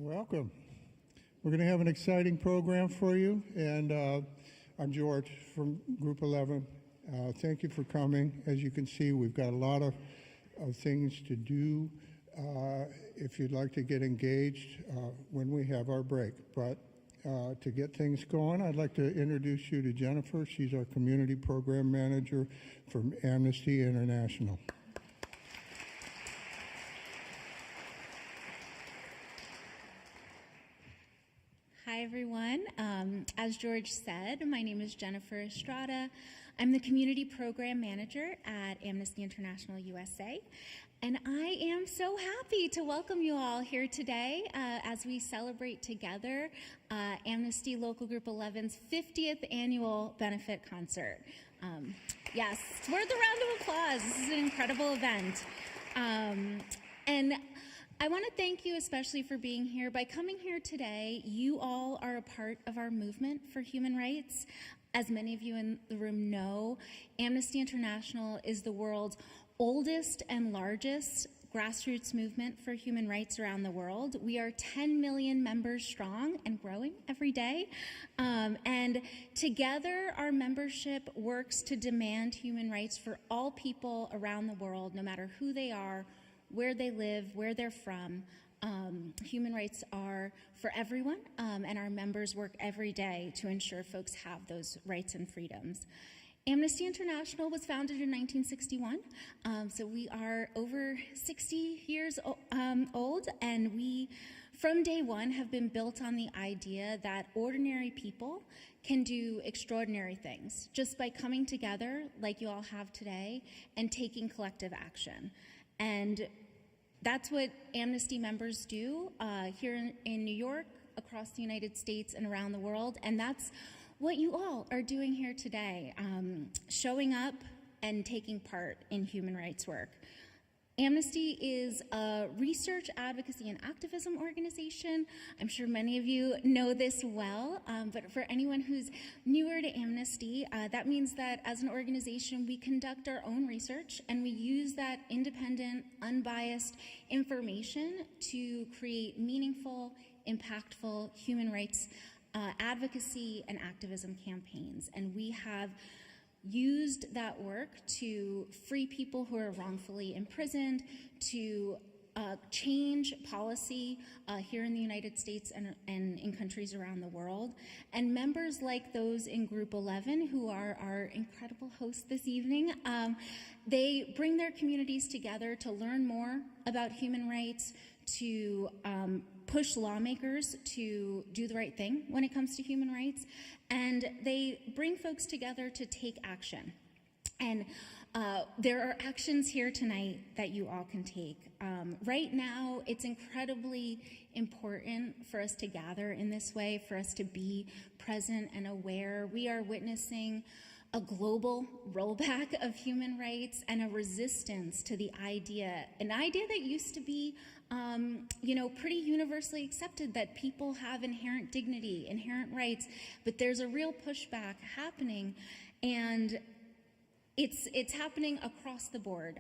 Welcome. We're going to have an exciting program for you, and I'm George from Group 11. Thank you for coming. As you can see, we've got a lot of things to do if you'd like to get engaged when we have our break. But to get things going, I'd like to introduce you to Jennifer. She's our Community Program Manager from Amnesty International. Hi, everyone. As George said, my name is Jennifer Estrada. I'm the Community Program Manager at Amnesty International USA, and I am so happy to welcome you all here today as we celebrate together Amnesty Local Group 11's 50th Annual Benefit Concert. Yes, it's worth a round of applause. This is an incredible event. And I want to thank you especially for being here. By coming here today, you all are a part of our movement for human rights. As many of you in the room know, Amnesty International is the world's oldest and largest grassroots movement for human rights around the world. We are 10 million members strong and growing every day. And together, our membership works to demand human rights for all people around the world, no matter who they are, where they live, where they're from. Human rights are for everyone, and our members work every day to ensure folks have those rights and freedoms. Amnesty International was founded in 1961, so we are over 60 years old, and we, from day one, have been built on the idea that ordinary people can do extraordinary things just by coming together, like you all have today, and taking collective action. And that's what Amnesty members do here in New York, across the United States, and around the world. And that's what you all are doing here today, showing up and taking part in human rights work. Amnesty is a research, advocacy, and activism organization. I'm sure many of you know this well, but for anyone who's newer to Amnesty, that means that as an organization, we conduct our own research, and we use that independent, unbiased information to create meaningful, impactful human rights advocacy and activism campaigns. And we have used that work to free people who are wrongfully imprisoned, to change policy here in the United States and in countries around the world. And members like those in Group 11, who are our incredible hosts this evening, they bring their communities together to learn more about human rights, to push lawmakers to do the right thing when it comes to human rights, and they bring folks together to take action. And there are actions here tonight that you all can take. Right now, it's incredibly important for us to gather in this way, for us to be present and aware. We are witnessing a global rollback of human rights and a resistance to an idea that used to be pretty universally accepted, that people have inherent dignity, inherent rights, but there's a real pushback happening, and it's happening across the board.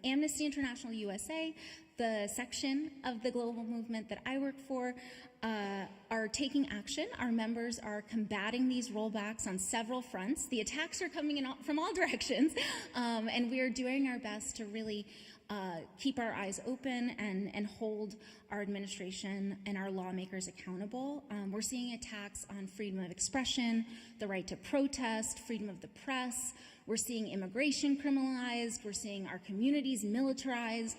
Amnesty International USA, the section of the global movement that I work for, are taking action. Our members are combating these rollbacks on several fronts. The attacks are coming in from all directions, and we are doing our best to really keep our eyes open and hold our administration and our lawmakers accountable. We're seeing attacks on freedom of expression, the right to protest, freedom of the press. We're seeing immigration criminalized. We're seeing our communities militarized.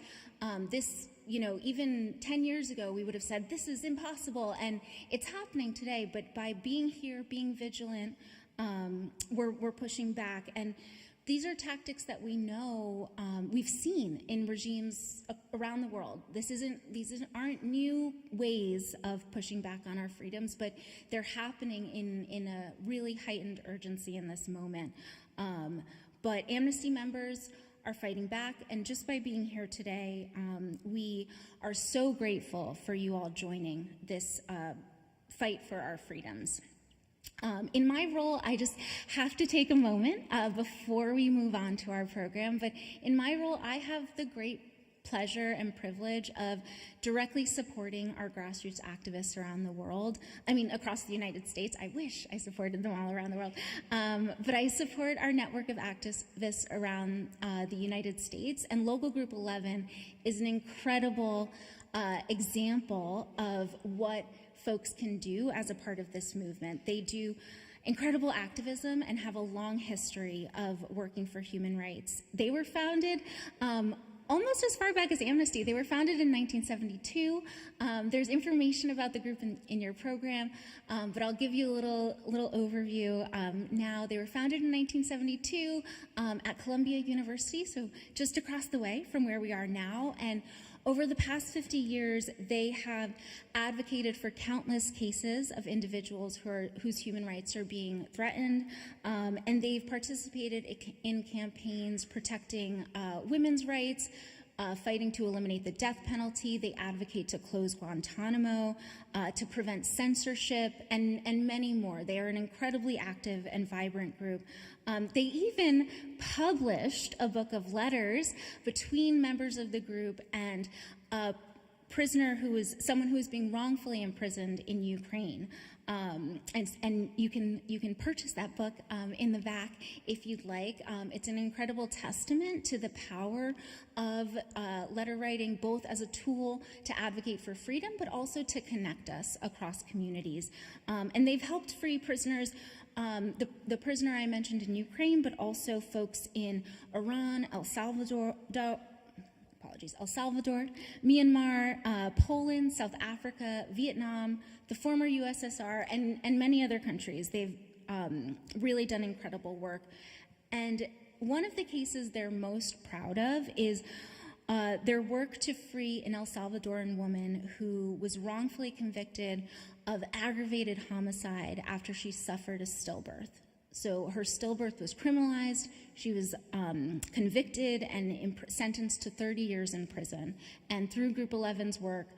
Even 10 years ago, we would have said, this is impossible, and it's happening today. But by being here, being vigilant, we're pushing back. And these are tactics that we know we've seen in regimes around the world. These aren't new ways of pushing back on our freedoms, but they're happening in a really heightened urgency in this moment. But Amnesty members are fighting back, and just by being here today, we are so grateful for you all joining this fight for our freedoms. In my role, I just have to take a moment before we move on to our program, but in my role, I have the great pleasure and privilege of directly supporting our grassroots activists around the world. I mean, across the United States. I wish I supported them all around the world. But I support our network of activists around the United States. And Local Group 11 is an incredible example of what folks can do as a part of this movement. They do incredible activism and have a long history of working for human rights. They were founded almost as far back as Amnesty. They were founded in 1972. There's information about the group in your program, but I'll give you a little overview now. They were founded in 1972 at Columbia University, so just across the way from where we are now. And over the past 50 years, they have advocated for countless cases of individuals whose human rights are being threatened, and they've participated in campaigns protecting women's rights, fighting to eliminate the death penalty. They advocate to close Guantanamo, to prevent censorship, and many more. They are an incredibly active and vibrant group. They even published a book of letters between members of the group and a prisoner someone who was being wrongfully imprisoned in Ukraine. And you can purchase that book in the back if you'd like. It's an incredible testament to the power of letter writing, both as a tool to advocate for freedom, but also to connect us across communities. And they've helped free prisoners, the prisoner I mentioned in Ukraine, but also folks in Iran, El Salvador, Myanmar, Poland, South Africa, Vietnam, the former USSR, and many other countries. They've really done incredible work. And one of the cases they're most proud of is their work to free an El Salvadoran woman who was wrongfully convicted of aggravated homicide after she suffered a stillbirth. So her stillbirth was criminalized. She was convicted and sentenced to 30 years in prison. And through Group 11's work,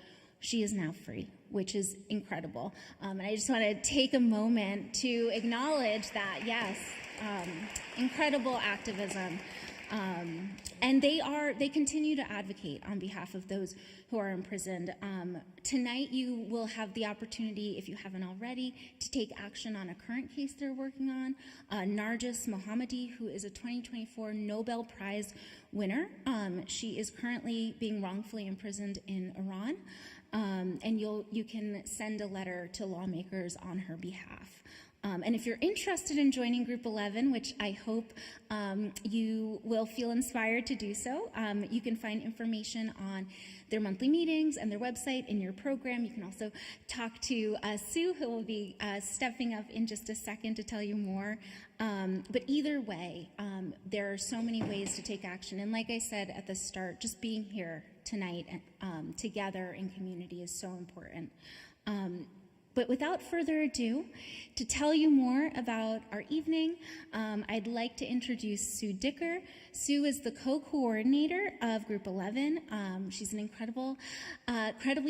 she is now free, which is incredible. And I just want to take a moment to acknowledge that, yes, incredible activism. And they continue to advocate on behalf of those who are imprisoned. Tonight you will have the opportunity, if you haven't already, to take action on a current case they're working on. Narges Mohammadi, who is a 2024 Nobel Prize winner. She is currently being wrongfully imprisoned in Iran. And you can send a letter to lawmakers on her behalf. And if you're interested in joining Group 11, which I hope you will feel inspired to do so, you can find information on their monthly meetings and their website in your program. You can also talk to Sue, who will be stepping up in just a second to tell you more. But either way, there are so many ways to take action. And like I said at the start, just being here tonight together in community is so important. But without further ado, to tell you more about our evening, I'd like to introduce Sue Dicker. Sue is the co-coordinator of Group 11. She's an incredibly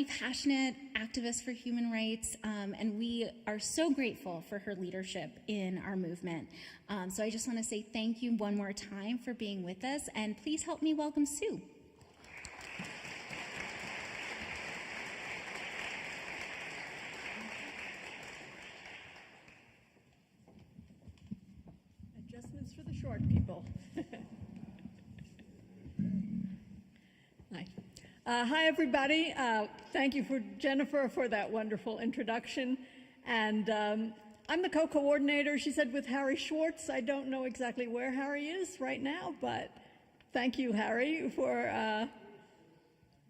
passionate activist for human rights, and we are so grateful for her leadership in our movement. So I just want to say thank you one more time for being with us, and please help me welcome Sue. For the short people. Hi. Hi, everybody. Thank you, Jennifer, for that wonderful introduction. And I'm the co-coordinator, she said, with Harry Schwartz. I don't know exactly where Harry is right now, but thank you, Harry, for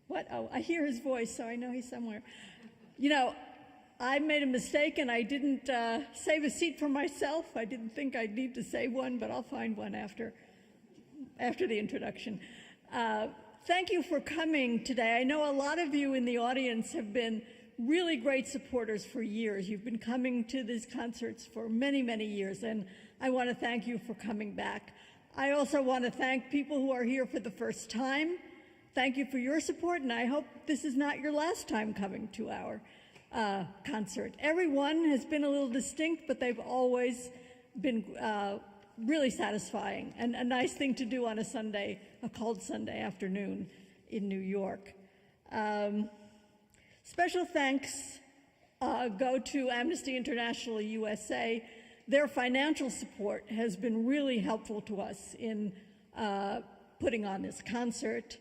what? Oh, I hear his voice, so I know he's somewhere. You know, I made a mistake and I didn't save a seat for myself. I didn't think I'd need to save one, but I'll find one after the introduction. Thank you for coming today. I know a lot of you in the audience have been really great supporters for years. You've been coming to these concerts for many, many years, and I want to thank you for coming back. I also want to thank people who are here for the first time. Thank you for your support, and I hope this is not your last time coming to our concert. Everyone has been a little distinct, but they've always been really satisfying and a nice thing to do on a Sunday, a cold Sunday afternoon in New York. Special thanks go to Amnesty International USA. Their financial support has been really helpful to us in putting on this concert.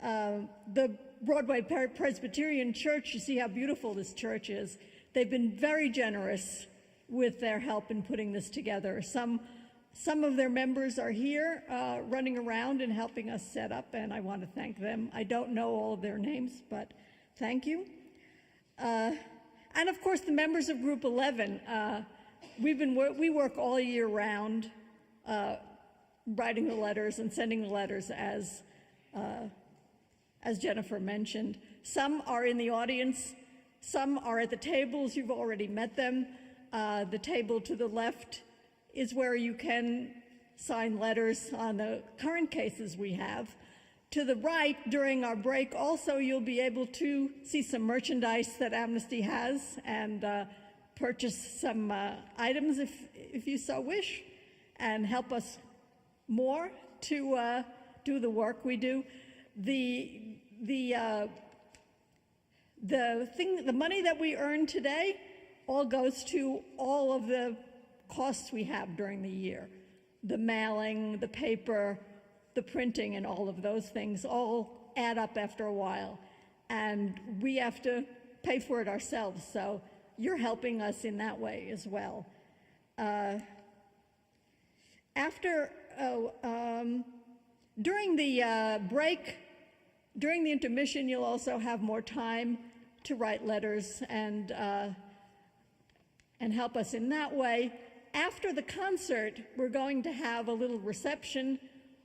The Broadway Presbyterian Church, you see how beautiful this church is. They've been very generous with their help in putting this together. Some of their members are here running around and helping us set up, and I want to thank them. I don't know all of their names, but thank you. And of course, the members of Group 11. We work all year round writing the letters and sending the letters, as Jennifer mentioned. Some are in the audience, some are at the tables. You've already met them. The table to the left is where you can sign letters on the current cases we have. To the right, during our break, also you'll be able to see some merchandise that Amnesty has and purchase some items if you so wish, and help us more to do the work we do. The money that we earn today all goes to all of the costs we have during the year. The mailing, the paper, the printing, and all of those things all add up after a while. And we have to pay for it ourselves, so you're helping us in that way as well. During the break, during the intermission, you'll also have more time to write letters and help us in that way. After the concert, we're going to have a little reception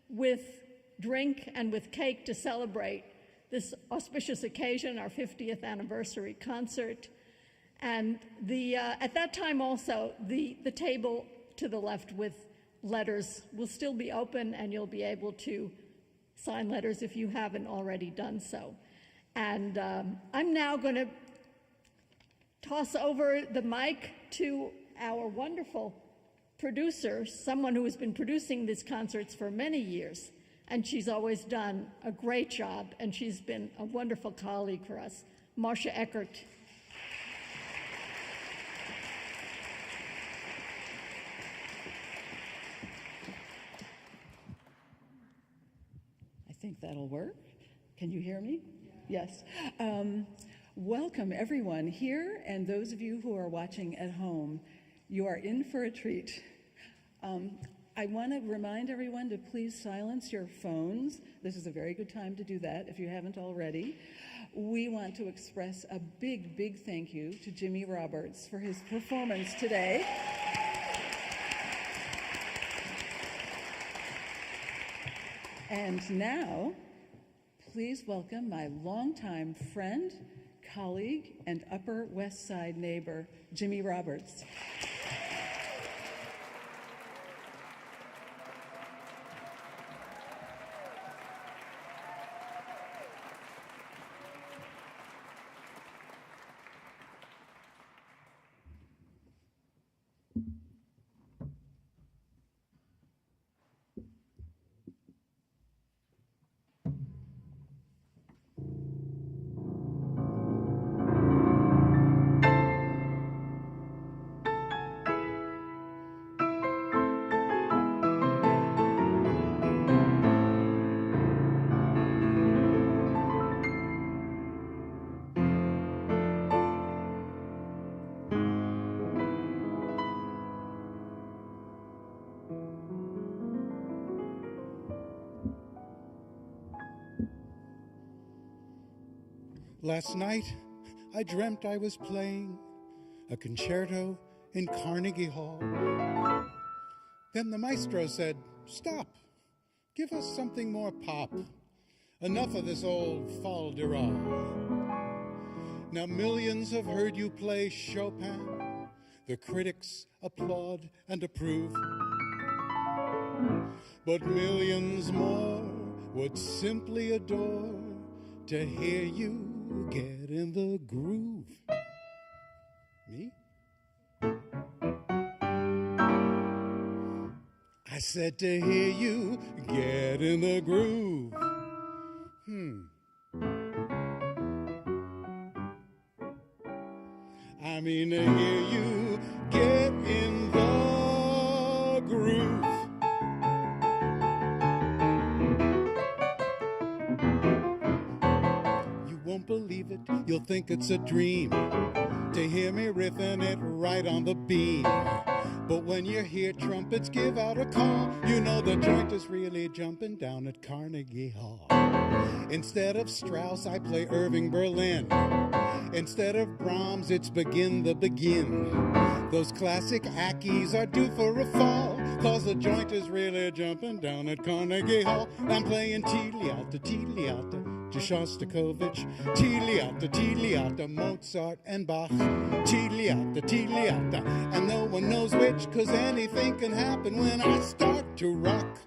with drink and with cake to celebrate this auspicious occasion, our 50th anniversary concert. And at that time also, the table to the left with letters will still be open, and you'll be able to sign letters if you haven't already done so. And I'm now going to toss over the mic to our wonderful producer, someone who has been producing these concerts for many years, and she's always done a great job, and she's been a wonderful colleague for us, Marcia Eckert. I think that'll work. Can you hear me? Yes. Welcome everyone here, and those of you who are watching at home. You are in for a treat. I want to remind everyone to please silence your phones. This is a very good time to do that if you haven't already. We want to express a big, big thank you to Jimmy Roberts for his performance today. And now, please welcome my longtime friend, colleague, and Upper West Side neighbor, Jimmy Roberts. Last night, I dreamt I was playing a concerto in Carnegie Hall. Then the maestro said, "Stop, give us something more pop. Enough of this old fol-de-rol. Now millions have heard you play Chopin. The critics applaud and approve. But millions more would simply adore to hear you get in the groove." Me? I said to hear you get in the groove. I mean to hear you get in the groove. You won't believe it, you'll think it's a dream to hear me riffing it right on the beam. But when you hear trumpets give out a call, you know the joint is really jumping down at Carnegie Hall. Instead of Strauss, I play Irving Berlin. Instead of Brahms, it's Begin the Begin. Those classic ackies are due for a fall, 'cause the joint is really jumping down at Carnegie Hall. I'm playing Tiliata, Tiliata, to Shostakovich, Tiliata, Tiliata, Mozart and Bach, Tiliata, Tiliata, and no one knows which, 'cause anything can happen when I start to rock.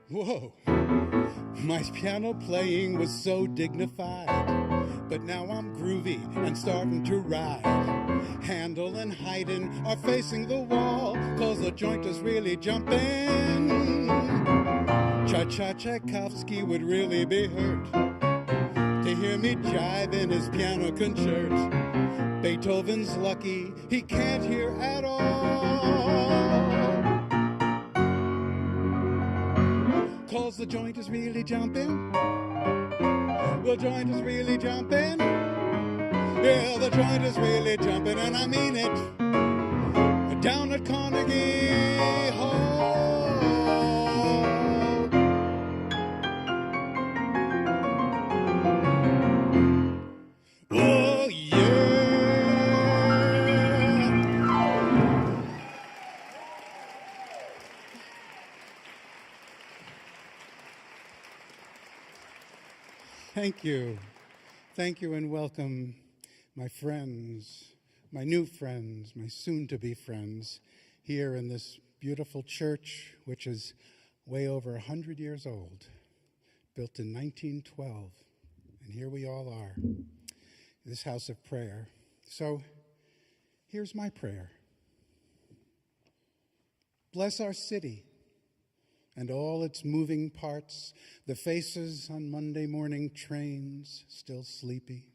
Whoa, my piano playing was so dignified, but now I'm groovy and starting to ride. Handel and Haydn are facing the wall, 'cause the joint is really jumping. Tchaikovsky would really be hurt to hear me jive in his piano concert. Beethoven's lucky he can't hear at all, 'cause the joint is really jumping. The joint is really jumping. Yeah, the joint is really jumping, and I mean it. Down at Carnegie Hall. Oh, yeah. Thank you. Thank you and welcome, my friends, my new friends, my soon-to-be friends, here in this beautiful church, which is way over 100 years old, built in 1912. And here we all are, this house of prayer. So here's my prayer. Bless our city and all its moving parts, the faces on Monday morning trains still sleepy.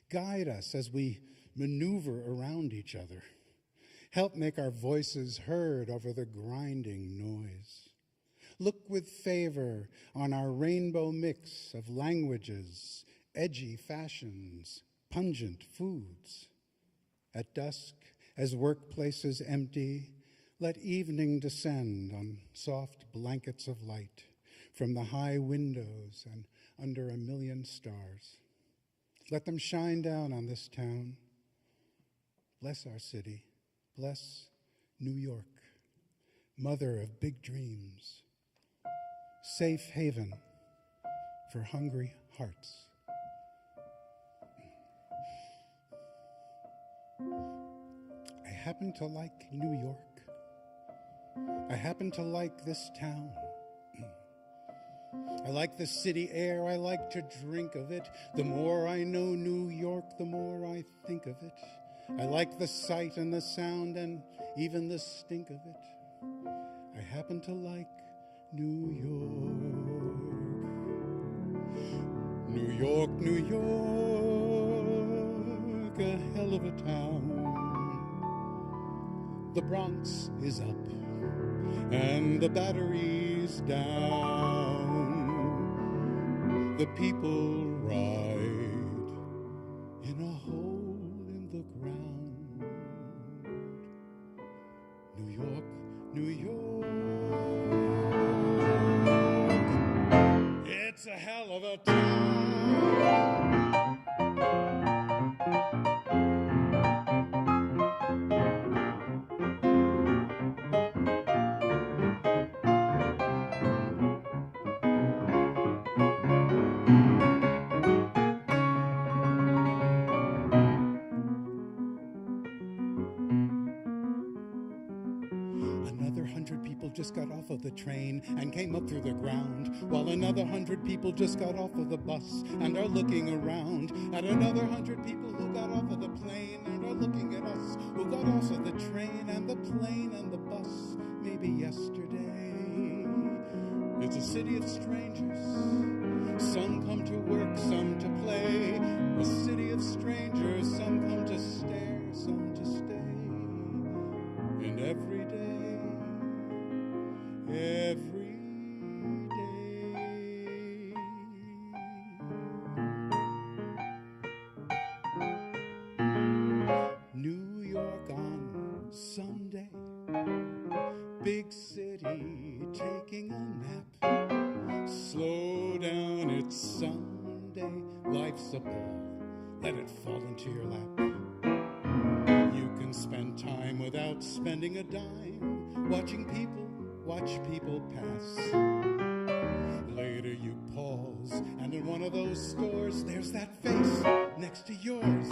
Guide us as we maneuver around each other. Help make our voices heard over the grinding noise. Look with favor on our rainbow mix of languages, edgy fashions, pungent foods. At dusk, as workplaces empty, let evening descend on soft blankets of light from the high windows and under a million stars. Let them shine down on this town. Bless our city. Bless New York, mother of big dreams, safe haven for hungry hearts. I happen to like New York. I happen to like this town. I like the city air, I like to drink of it. The more I know New York, the more I think of it. I like the sight and the sound and even the stink of it. I happen to like New York. New York, New York, a hell of a town. The Bronx is up and the Battery's down. The people ride in a hole in the ground. New York, New York, it's a hell of a town. just got off of the train and came up through the ground, while another 100 people just got off of the bus and are looking around at another 100 people who got off of the plane and are looking at us who got off of the train and the plane and the bus maybe yesterday. It's a city of strangers. Some come to work, some to play. A city of strangers. Some come to stare, some to stay. And every day, every day. New York on Sunday. Big city taking a nap. Slow down, it's Sunday. Life's a ball, let it fall into your lap. You can spend time without spending a dime, watching people, watch people pass. Later you pause, and in one of those stores, there's that face next to yours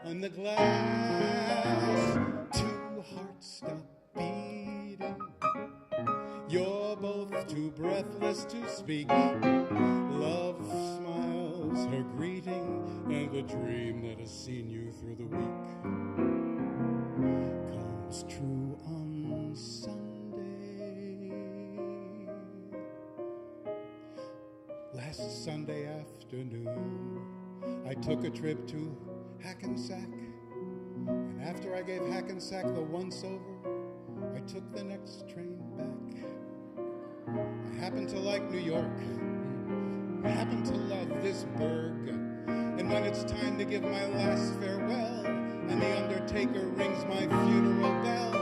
on the glass. Two hearts stop beating. You're both too breathless to speak. Love smiles her greeting, and the dream that has seen you through the week comes true on Sunday. Last Sunday afternoon, I took a trip to Hackensack, and after I gave Hackensack the once-over, I took the next train back. I happen to like New York. I happen to love this burg. And when it's time to give my last farewell, and the undertaker rings my funeral bell,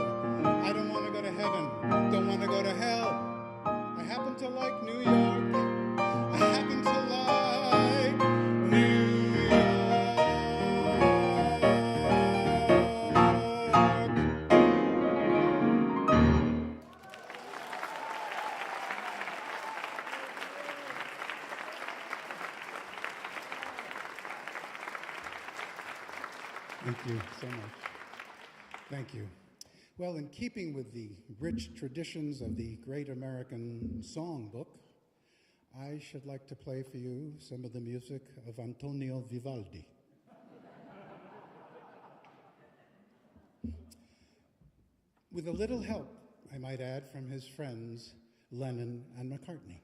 I don't want to go to heaven, don't want to go to hell. I happen to like New York. I happen to like New Thank you so much. Thank you. Well, in keeping with the rich traditions of the great American songbook, I should like to play for you some of the music of Antonio Vivaldi. With a little help, I might add, from his friends Lennon and McCartney.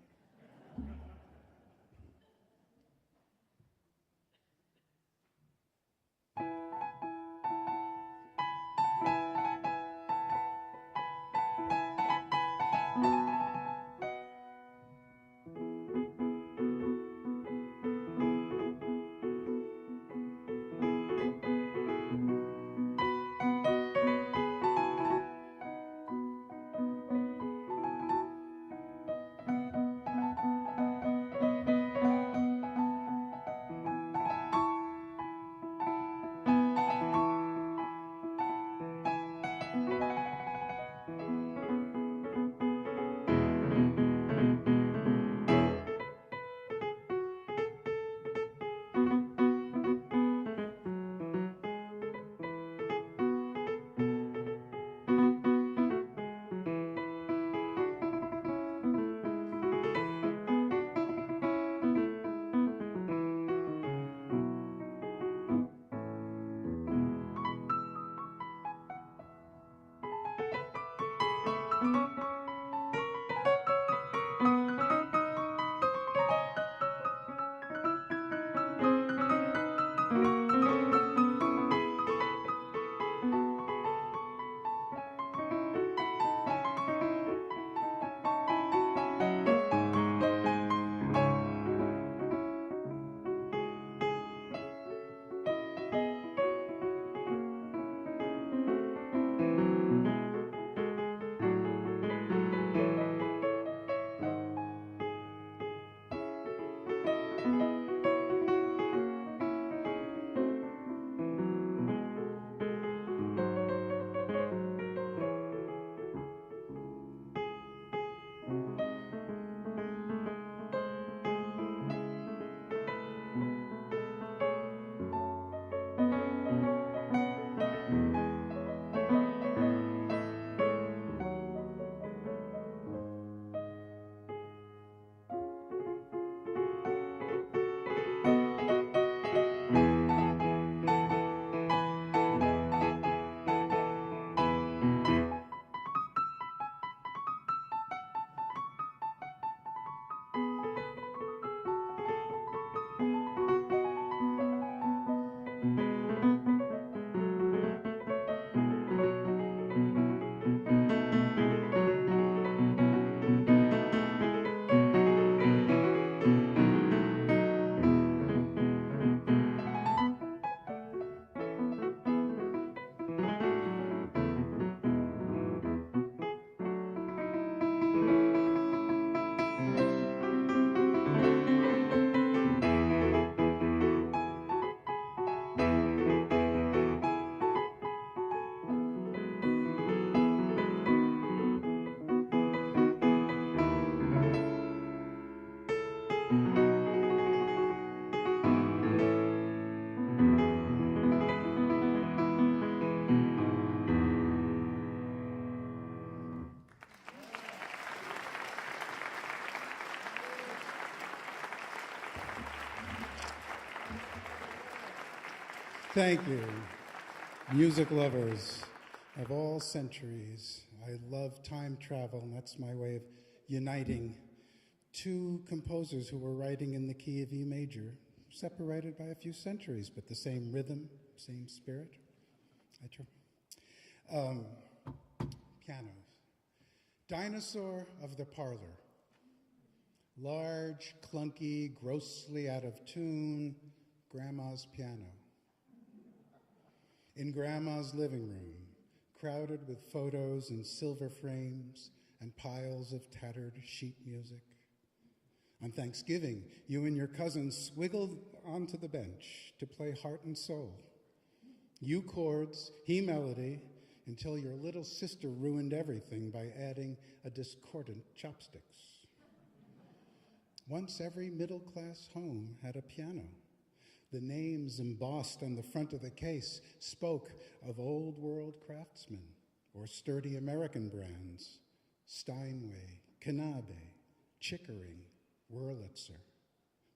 Thank you, music lovers of all centuries. I love time travel, and that's my way of uniting two composers who were writing in the key of E major, separated by a few centuries, but the same rhythm, same spirit. Pianos. Dinosaur of the parlor. Large, clunky, grossly out of tune, Grandma's piano. In Grandma's living room, crowded with photos and silver frames and piles of tattered sheet music. On Thanksgiving, you and your cousins swiggled onto the bench to play heart and soul. You chords, he melody, until your little sister ruined everything by adding a discordant chopsticks. Once every middle-class home had a piano. The names embossed on the front of the case spoke of old-world craftsmen or sturdy American brands, Steinway, Knabe, Chickering, Wurlitzer.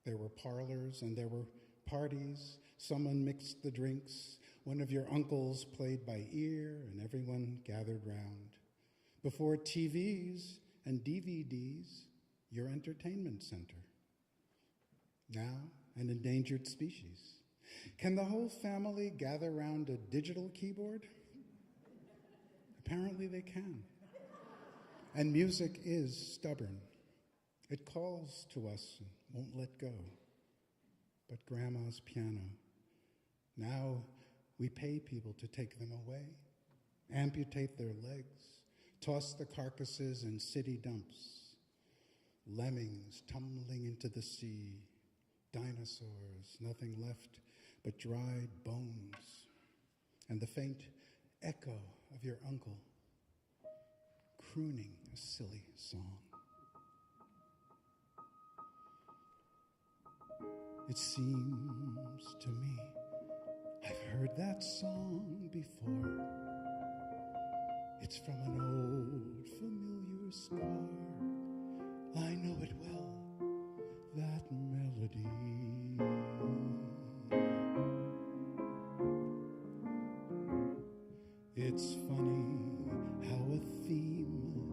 There were parlors and there were parties. Someone mixed the drinks. One of your uncles played by ear and everyone gathered round. Before TVs and DVDs, your entertainment center. Now, an endangered species. Can the whole family gather around a digital keyboard? Apparently they can. And music is stubborn. It calls to us and won't let go. But Grandma's piano. Now we pay people to take them away, amputate their legs, toss the carcasses in city dumps. Lemmings tumbling into the sea. Dinosaurs, nothing left but dried bones, and the faint echo of your uncle crooning a silly song. It seems to me I've heard that song before. It's from an old familiar scar. I know it well, that melody. It's funny how a theme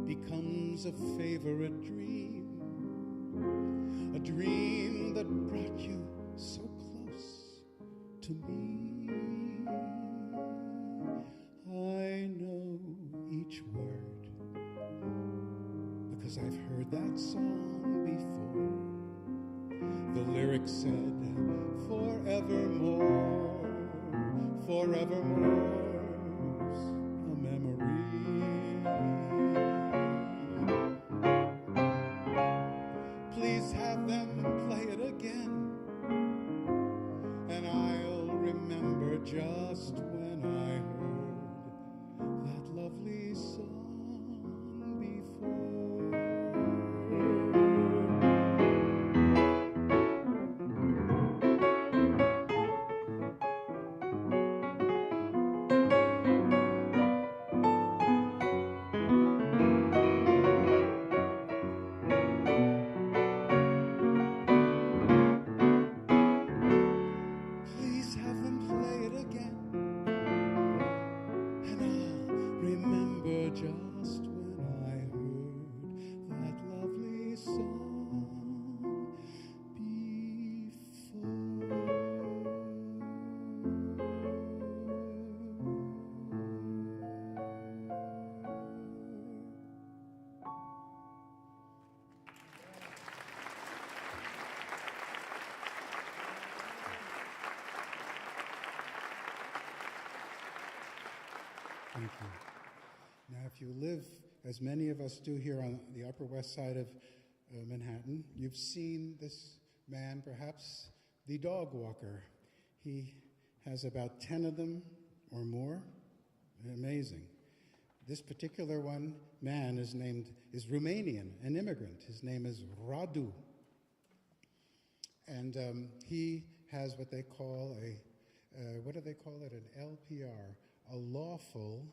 becomes a favorite dream, a dream that brought you so close to me. I know each word because I've heard that song before. The lyrics said, forevermore, forevermore's a memory. Please have them play it again, and I'll remember just when I heard that lovely song before. Please have them play it again, and I'll remember just when I heard that lovely song Thank you. Now, if you live, as many of us do here on the Upper West Side of Manhattan, you've seen this man, perhaps the dog walker. He has about 10 of them or more. Amazing. This particular man is Romanian, an immigrant. His name is Radu. And he has what they call what do they call it? An LPR, a lawful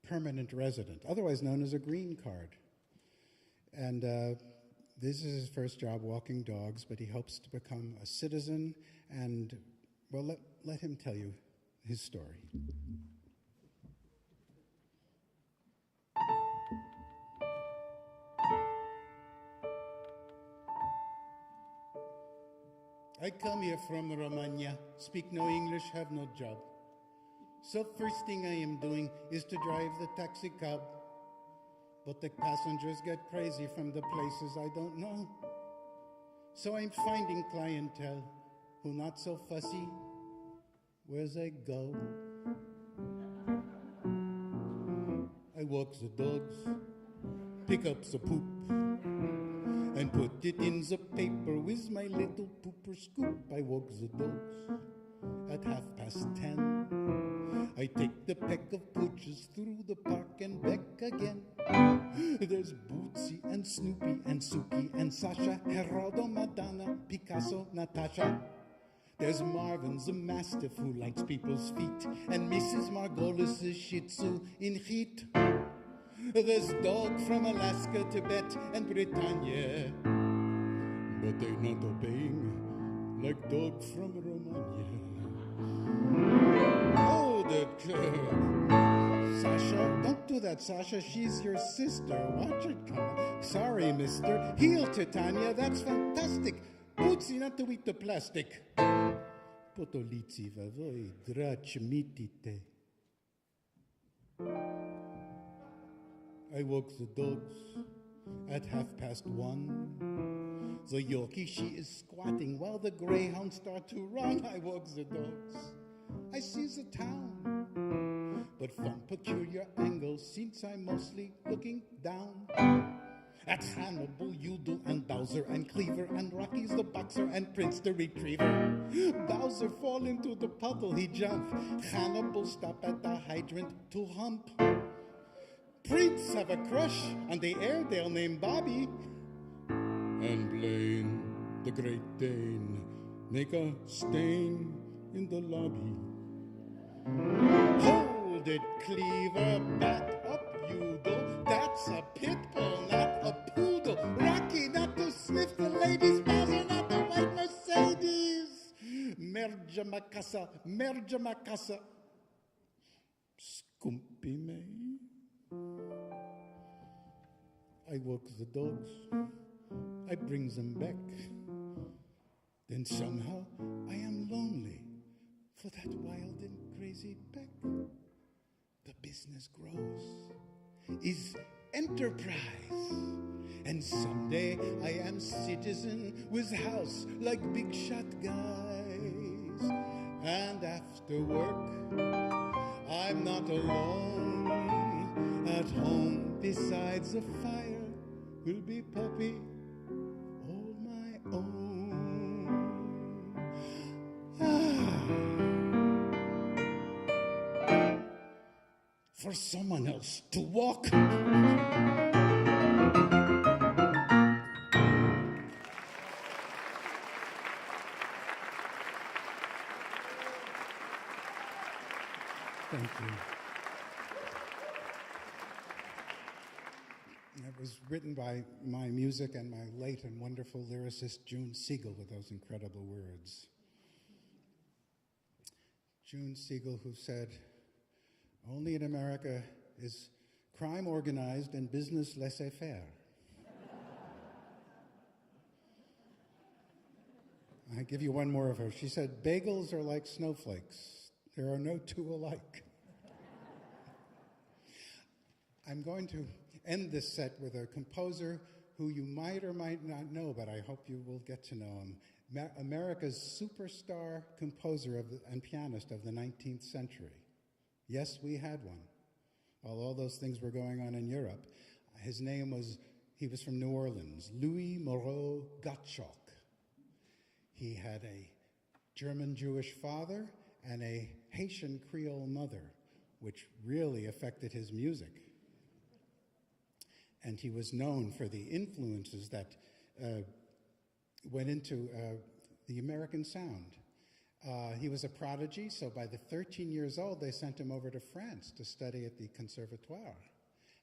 permanent resident, otherwise known as a green card. And this is his first job walking dogs, but he hopes to become a citizen. And, well, let him tell you his story. I come here from Romania, speak no English, have no job. So first thing I am doing is to drive the taxi cab. But the passengers get crazy from the places I don't know. So I'm finding clientele who not so fussy. Where's I go? I walk the dogs, pick up the poop, and put it in the paper with my little pooper scoop. I walk the dogs at 10:30. I take the peck of pooches through the park and back again. There's Bootsy and Snoopy and Suki and Sasha, Geraldo, Madonna, Picasso, Natasha. There's Marvin the Mastiff who likes people's feet, and Mrs. Margolis is Shih Tzu in heat. There's Dog from Alaska, Tibet, and Britannia, but they're not obeying like Dog from Romania. Oh, that Sasha, don't do that, Sasha. She's your sister. Watch it come. Sorry, mister. Heel, Titania. That's fantastic. Bootsy, not to eat the plastic. Potolici vavoi dracimitite. I walk the dogs at 1:30. The Yorkie, she is squatting while the greyhounds start to run. I walk the dogs. I see the town, but from peculiar angles, since I'm mostly looking down. At Hannibal, Udall, and Bowser, and Cleaver, and Rocky's the boxer, and Prince the retriever. Bowser fall into the puddle, he jump. Hannibal stop at the hydrant to hump. Prince have a crush on the Airedale named Bobby. And Blaine, the Great Dane, make a stain in the lobby. Hold it, Cleaver, back up, Udall. That's a pit bull, not a poodle. Rocky, not to sniff the ladies' Bowser, not the white Mercedes. Merge Macassa, merge Macassa. Scumpy me. I walk the dogs, I bring them back. Then somehow I am lonely for that wild and crazy pack. The business grows, is enterprise, and someday I am citizen with house like big shot guys. And after work, I'm not alone. At home, besides the fire, will be puppy all my own. For someone else to walk. Thank you. It was written by my music and my late and wonderful lyricist June Siegel with those incredible words. June Siegel, who said, "Only in America is crime organized and business laissez-faire." I give you one more of her. She said, "Bagels are like snowflakes. There are no two alike." I'm going to end this set with a composer who you might or might not know, but I hope you will get to know him. America's superstar composer and pianist of the 19th century. Yes, we had one, while all those things were going on in Europe. He was from New Orleans, Louis Moreau Gottschalk. He had a German Jewish father and a Haitian Creole mother. which really affected his music. And he was known for the influences that went into the American sound. He was a prodigy, so by the 13 years old, they sent him over to France to study at the Conservatoire.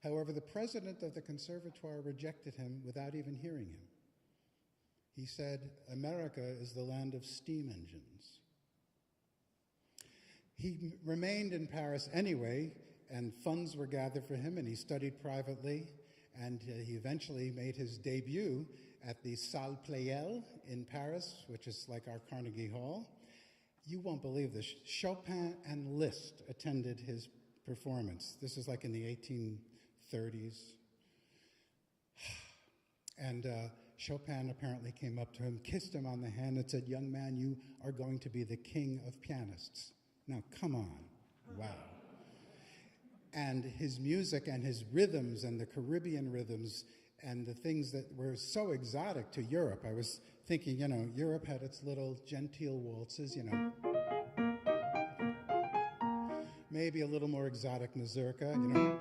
However, the president of the Conservatoire rejected him without even hearing him. He said, "America is the land of steam engines." He remained in Paris anyway, and funds were gathered for him, and he studied privately, and he eventually made his debut at the Salle Pleyel in Paris, which is like our Carnegie Hall. You won't believe this. Chopin and Liszt attended his performance. This is like in the 1830s. And Chopin apparently came up to him, kissed him on the hand, and said, "Young man, you are going to be the king of pianists." Now, come on. Wow. And his music and his rhythms and the Caribbean rhythms and the things that were so exotic to Europe. I was thinking, you know, Europe had its little genteel waltzes, you know. Maybe a little more exotic mazurka, you know.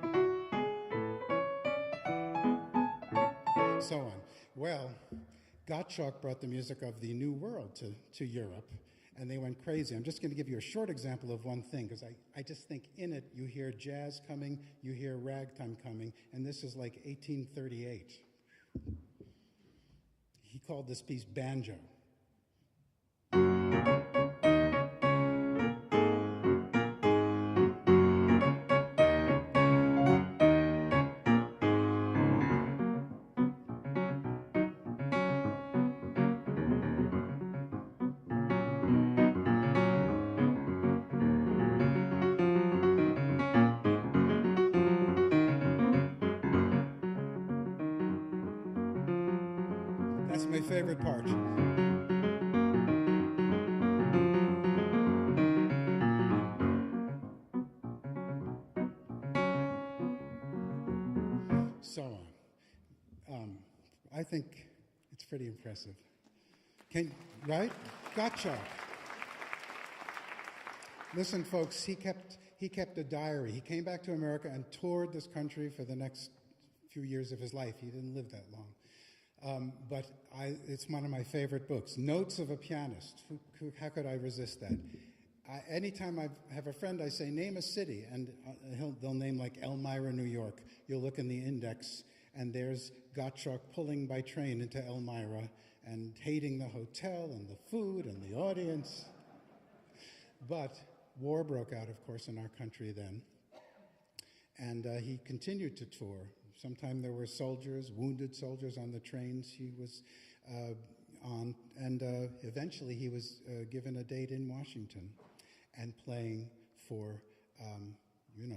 So on. Well, Gottschalk brought the music of the New World to Europe, and they went crazy. I'm just going to give you a short example of one thing, because I just think in it you hear jazz coming, you hear ragtime coming, and this is like 1838. He called this piece Banjo. That's my favorite part. So on. I think it's pretty impressive. Right? Gottschalk. Listen, folks, he kept a diary. He came back to America and toured this country for the next few years of his life. He didn't live that long. But it's one of my favorite books, Notes of a Pianist. How could I resist that? Anytime I have a friend, I say, name a city, and they'll name like Elmira, New York. You'll look in the index, and there's Gottschalk pulling by train into Elmira and hating the hotel and the food and the audience. But war broke out, of course, in our country then, and he continued to tour. Sometimes there were soldiers, wounded soldiers on the trains he was on, and eventually he was given a date in Washington and playing for,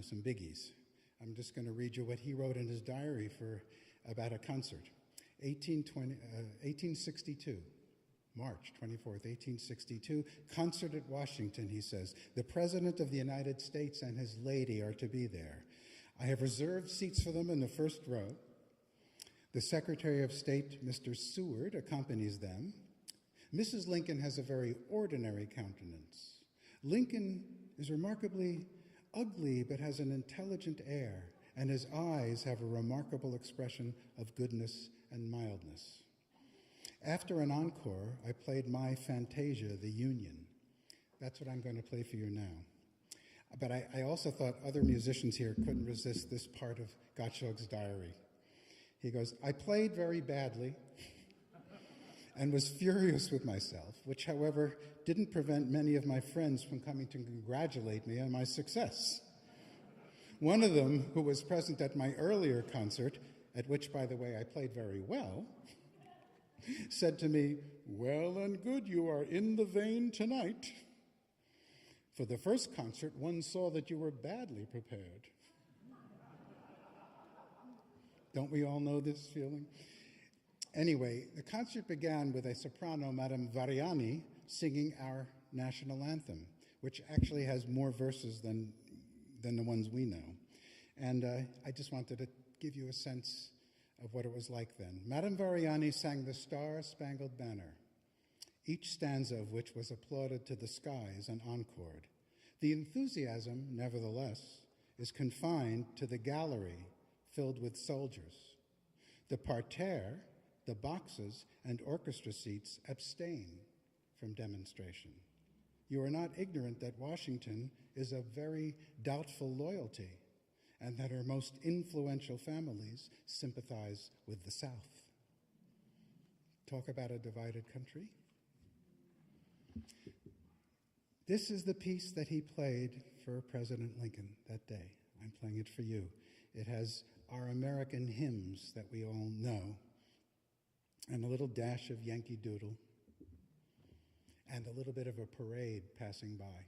some biggies. I'm just going to read you what he wrote in his diary about a concert. 1862, March 24th, 1862, concert at Washington, he says. The President of the United States and his lady are to be there. I have reserved seats for them in the first row. The Secretary of State, Mr. Seward, accompanies them. Mrs. Lincoln has a very ordinary countenance. Lincoln is remarkably ugly, but has an intelligent air, and his eyes have a remarkable expression of goodness and mildness. After an encore, I played my Fantasia, the Union. That's what I'm going to play for you now. But I also thought other musicians here couldn't resist this part of Gottschalk's diary. He goes, I played very badly and was furious with myself, which, however, didn't prevent many of my friends from coming to congratulate me on my success. One of them, who was present at my earlier concert, at which, by the way, I played very well, said to me, well and good, you are in the vein tonight. For the first concert, one saw that you were badly prepared. Don't we all know this feeling? Anyway, the concert began with a soprano, Madame Variani, singing our national anthem, which actually has more verses than the ones we know. And I just wanted to give you a sense of what it was like then. Madame Variani sang the Star-Spangled Banner, each stanza of which was applauded to the skies and encored. The enthusiasm, nevertheless, is confined to the gallery filled with soldiers. The parterre, the boxes, and orchestra seats abstain from demonstration. You are not ignorant that Washington is a very doubtful loyalty and that her most influential families sympathize with the South. Talk about a divided country. This is the piece that he played for President Lincoln that day. I'm playing it for you. It has our American hymns that we all know, and a little dash of Yankee Doodle, and a little bit of a parade passing by.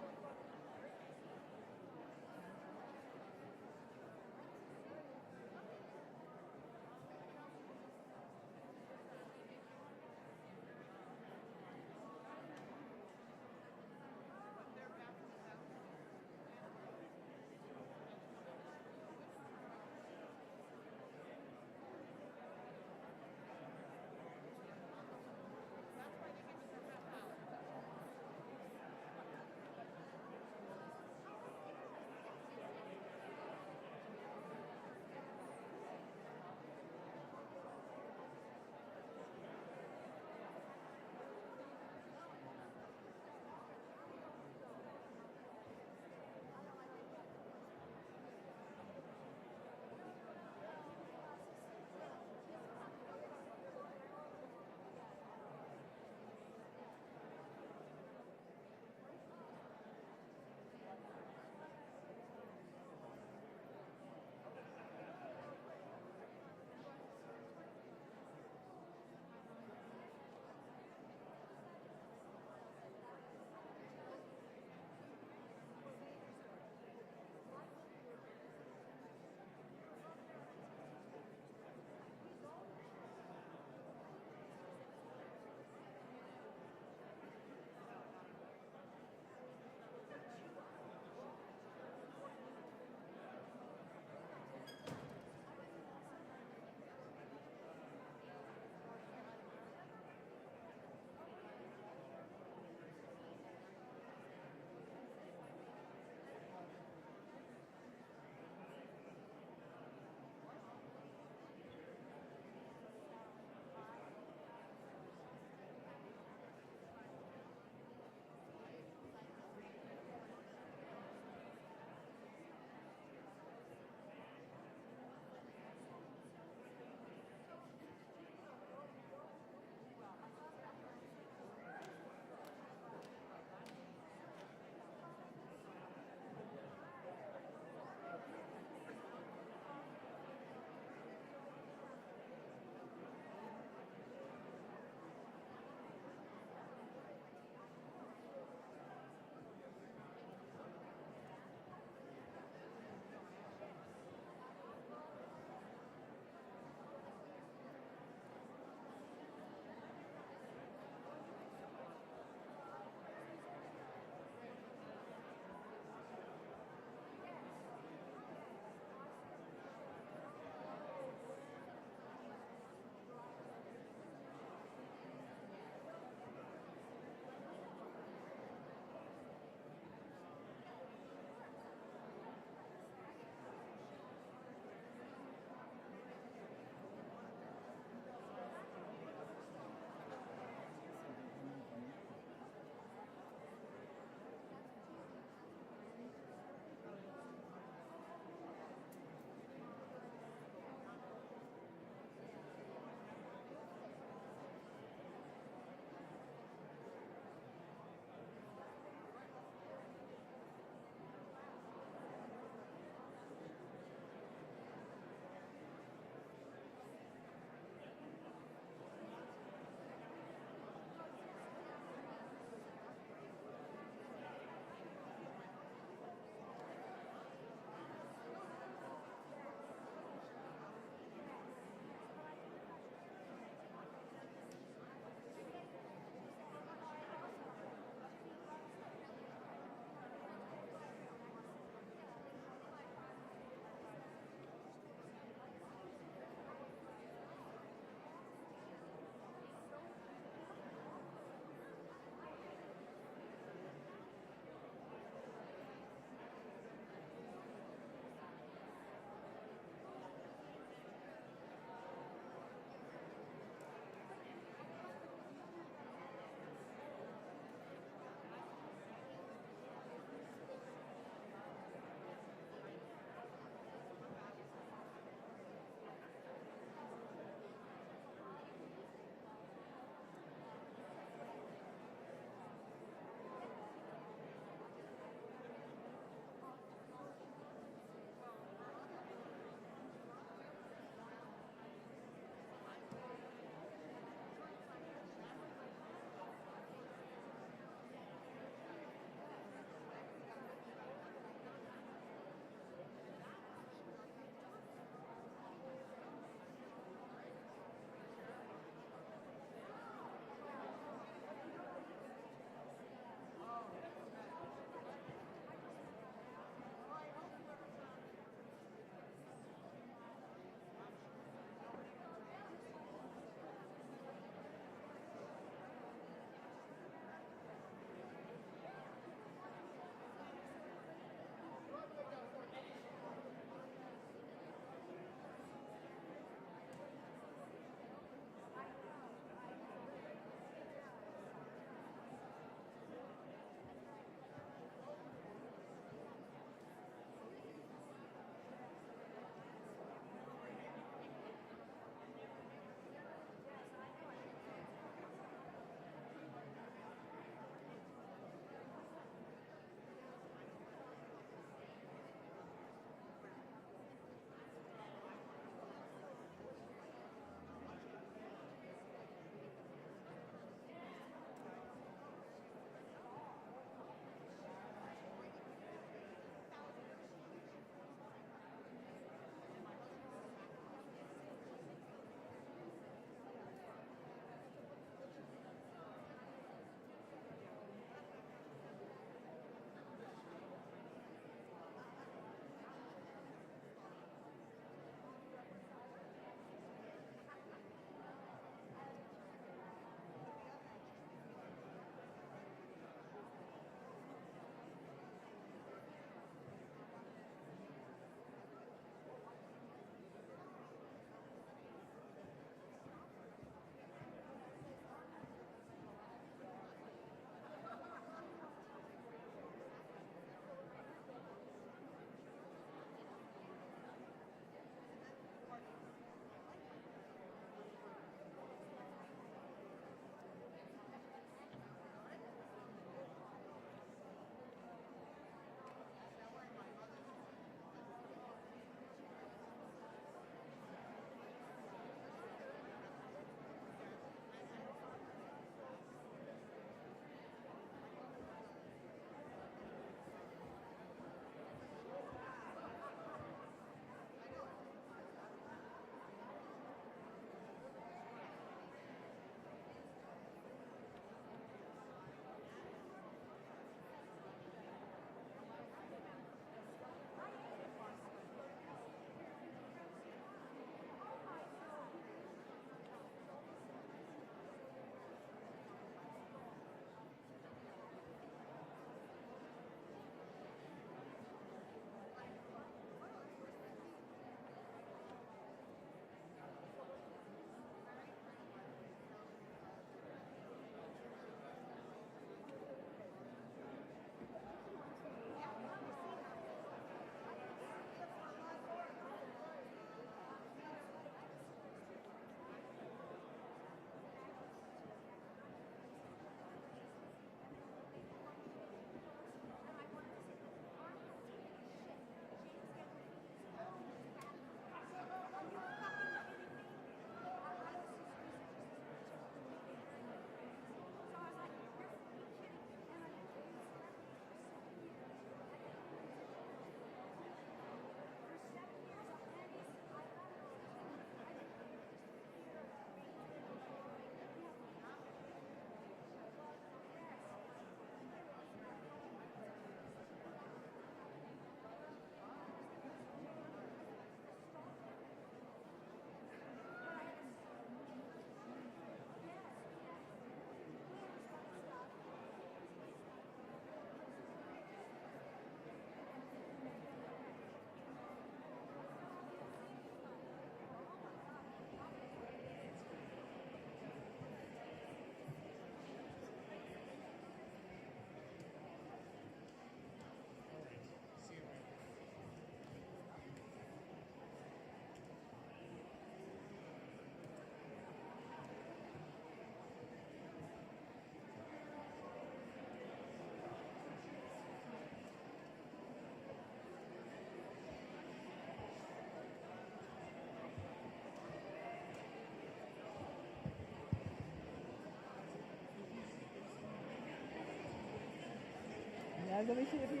Let me see if he's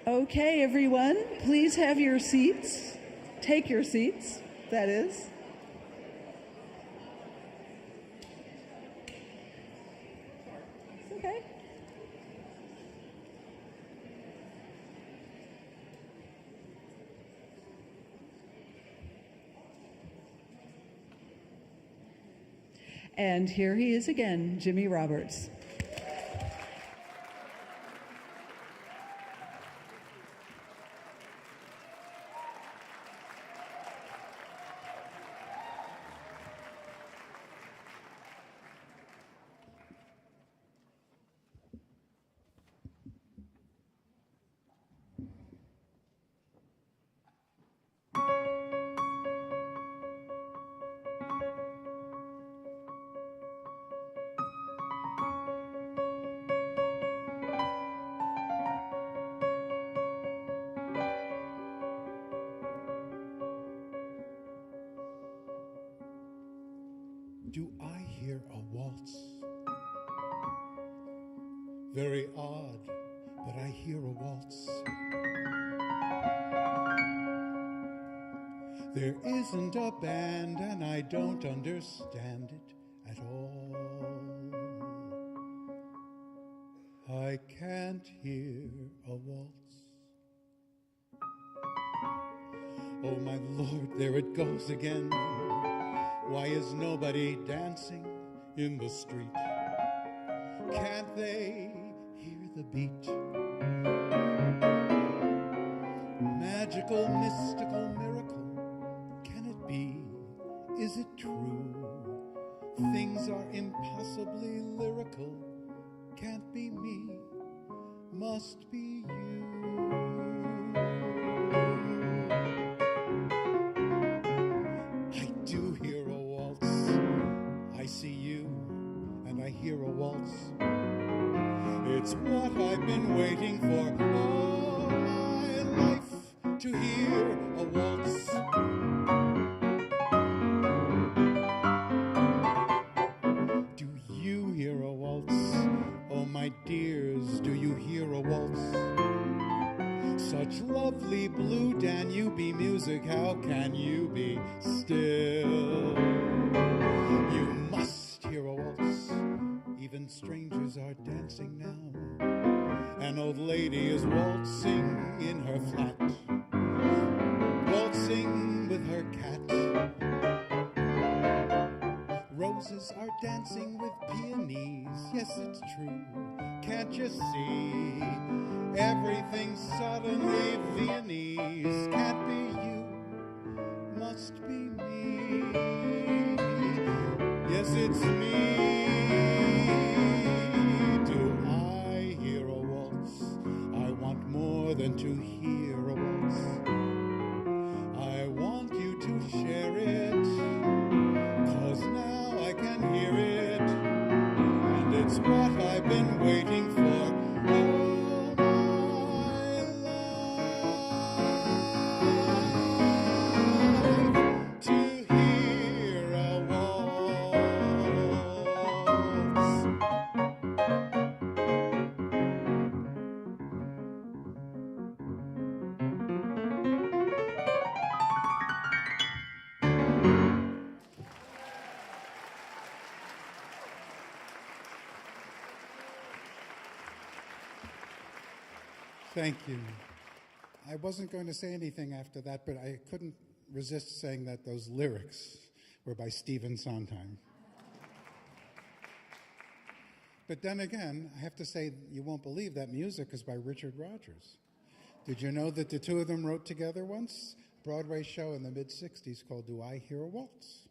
ready. Okay, everyone, please have your seats. Take your seats, that is. Okay. And here he is again, Jimmy Roberts. Do I hear a waltz? Very odd, but I hear a waltz. There isn't a band and I don't understand it at all. I can't hear a waltz. Oh my Lord, there it goes again. Why is nobody dancing in the street? Can't they hear the beat? Magical, mystical miracle, can it be? Is it true? Things are impossibly lyrical. Can't be me, must be you. I do hear a waltz. I see you and I hear a waltz. It's what I've been waiting for all my life, to hear a waltz. Do you hear a waltz? Oh my dears, do you hear a waltz? Such lovely blue Danube music, how can you be still? You must hear a waltz. Even strangers are dancing now. An old lady is waltzing in her flat, waltzing with her cat. Roses are dancing with peonies, yes, it's true. Can't you see? Everything suddenly Viennese. Can't be you, must be me. Yes, it's me. Do I hear a waltz? I want more than to hear a waltz. I want you to share it, 'cause now I can hear it, and it's what I've been waiting for all my life, to hear a waltz. Thank you. I wasn't going to say anything after that, but I couldn't resist saying that those lyrics were by Stephen Sondheim. But then again, I have to say, you won't believe that music is by Richard Rodgers. Did you know that the two of them wrote together once? A Broadway show in the mid-'60s called Do I Hear a Waltz?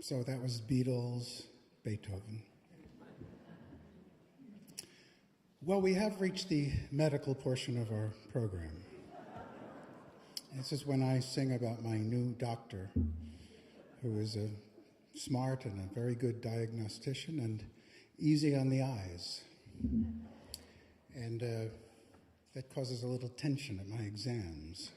So that was Beatles, Beethoven. Well, we have reached the medical portion of our program. This is when I sing about my new doctor, who is a smart and a very good diagnostician and easy on the eyes. And that causes a little tension at my exams.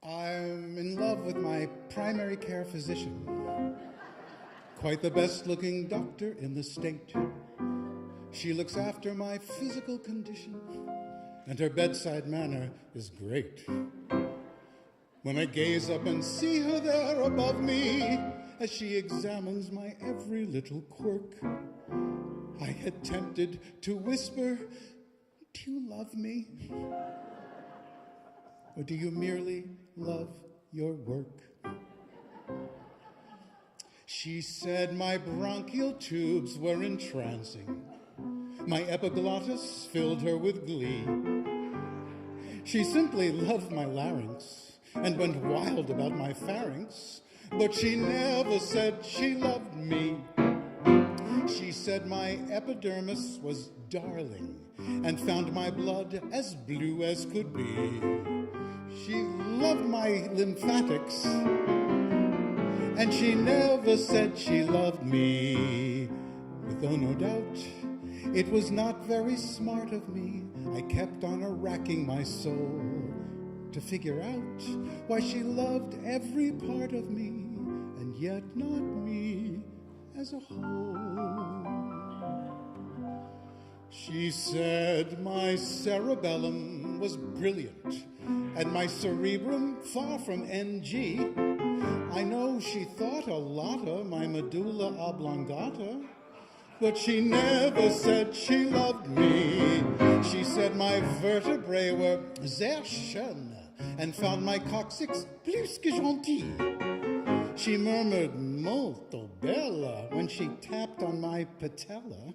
I'm in love with my primary care physician. Quite the best-looking doctor in the state. She looks after my physical condition, and her bedside manner is great. When I gaze up and see her there above me, as she examines my every little quirk, I get tempted to whisper, "Do you love me? Or do you merely love your work?" She said my bronchial tubes were entrancing. My epiglottis filled her with glee. She simply loved my larynx and went wild about my pharynx, but she never said she loved me. She said my epidermis was darling and found my blood as blue as could be. She loved my lymphatics, and she never said she loved me. Though no doubt it was not very smart of me, I kept on racking my soul to figure out why she loved every part of me, and yet not me as a whole. She said my cerebellum was brilliant and my cerebrum far from NG. I know she thought a lot of my medulla oblongata, but she never said she loved me. She said my vertebrae were sehr schön and found my coccyx plus que gentil. She murmured molto bella when she tapped on my patella,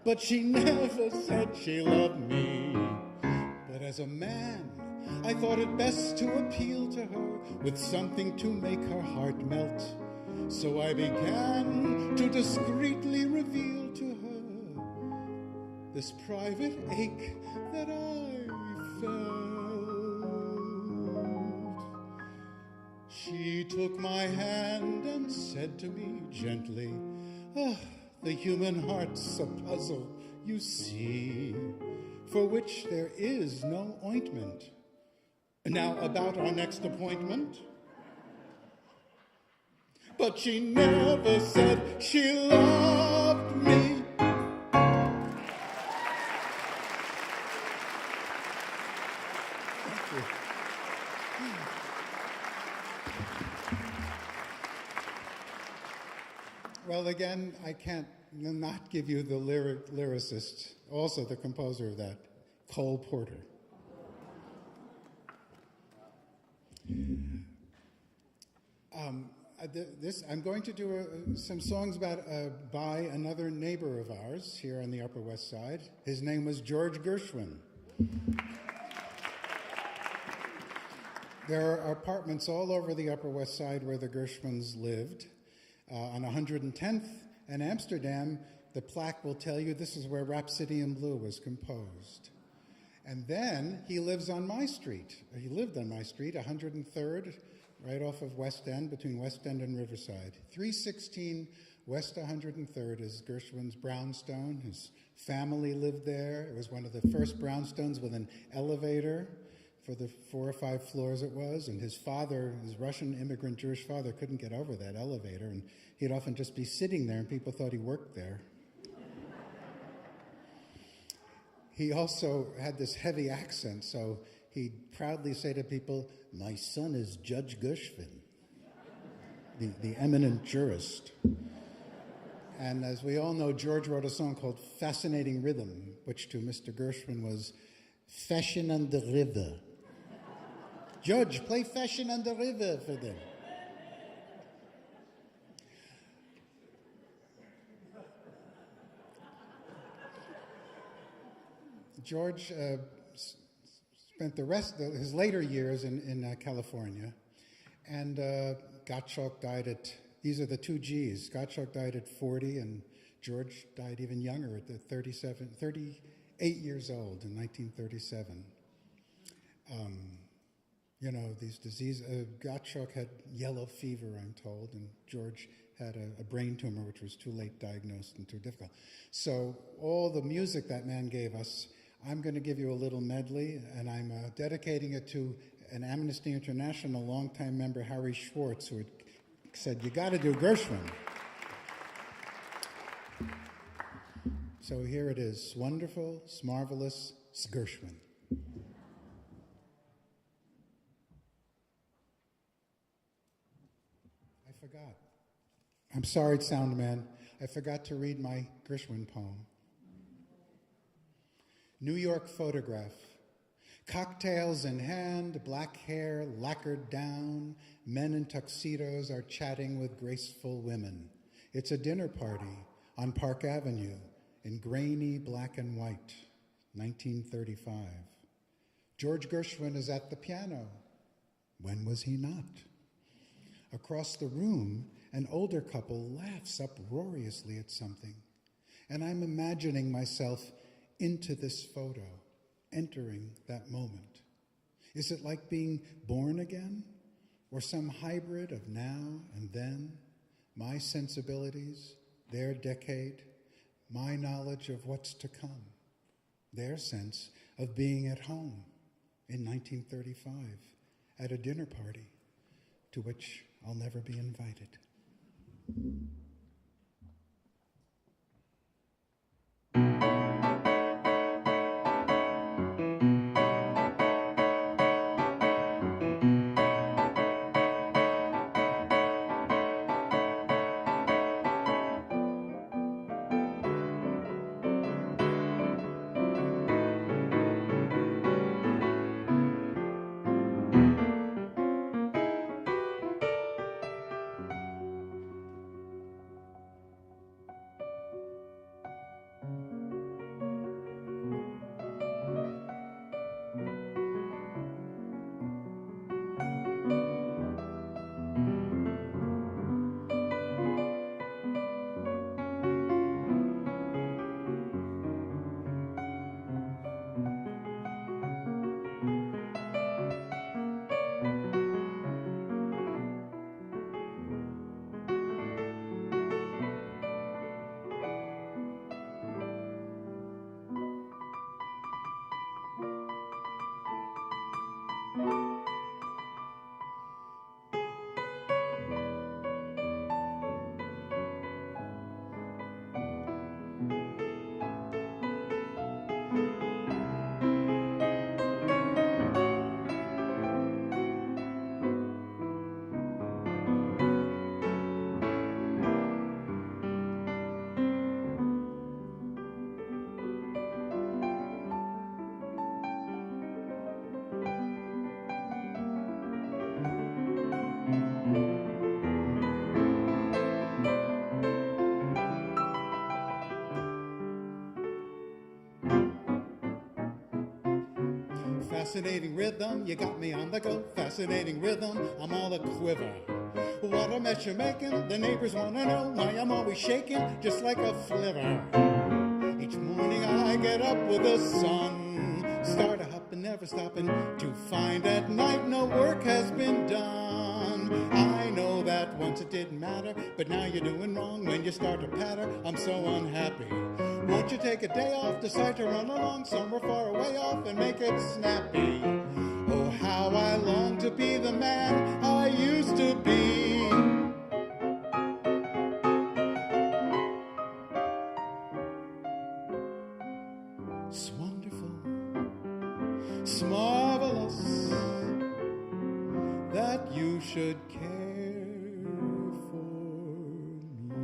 but she never said she loved me. But as a man, I thought it best to appeal to her with something to make her heart melt. So I began to discreetly reveal to her this private ache that I felt. She took my hand and said to me gently, "Ah, the human heart's a puzzle, you see, for which there is no ointment. Now about our next appointment." But she never said she loved me. Thank you. Well, again, I can't not give you the lyricist, also the composer of that, Cole Porter. I'm going to do some songs by another neighbor of ours here on the Upper West Side. His name was George Gershwin. There are apartments all over the Upper West Side where the Gershwins lived. On 110th and Amsterdam, the plaque will tell you this is where Rhapsody in Blue was composed. And then he lives on my street. He lived on my street, 103rd, right off of West End, between West End and Riverside. 316 West 103rd is Gershwin's brownstone. His family lived there. It was one of the first brownstones with an elevator for the 4 or 5 floors it was. And his father, his Russian immigrant Jewish father, couldn't get over that elevator. And he'd often just be sitting there and people thought he worked there. He also had this heavy accent, so he'd proudly say to people, "My son is Judge Gershwin, the eminent jurist." And as we all know, George wrote a song called Fascinating Rhythm, which to Mr. Gershwin was Fashion on the River. Judge, play Fashion on the River for them. George spent the rest of his later years in California, and Gottschalk died at, these are the two G's, Gottschalk died at 40, and George died even younger at 38 years old in 1937. You know, these diseases, Gottschalk had yellow fever, I'm told, and George had a brain tumor which was too late diagnosed and too difficult. So all the music that man gave us, I'm going to give you a little medley, and I'm dedicating it to an Amnesty International longtime member, Harry Schwartz, who had said, you got to do Gershwin. So here it is, wonderful, marvelous Gershwin. I forgot. I'm sorry, sound man. I forgot to read my Gershwin poem. New York photograph. Cocktails in hand, black hair lacquered down, men in tuxedos are chatting with graceful women. It's a dinner party on Park Avenue in grainy black and white, 1935. George Gershwin is at the piano. When was he not? Across the room, an older couple laughs uproariously at something, and I'm imagining myself into this photo, entering that moment. Is it like being born again, or some hybrid of now and then, my sensibilities, their decade, my knowledge of what's to come, their sense of being at home in 1935 at a dinner party to which I'll never be invited. Fascinating rhythm, you got me on the go. Fascinating rhythm, I'm all a quiver. What a mess you're making, the neighbors want to know why I'm always shaking, just like a flivver. Each morning I get up with the sun, start a hopping, never stopping, to find at night no work has been done. I know that once it didn't matter, but now you're doing wrong when you start to patter. I'm so unhappy. Won't you take a day off, decide to run along somewhere far away off and make it snappy? Oh, how I long to be the man I used to be. It's wonderful, it's marvelous that you should care for me.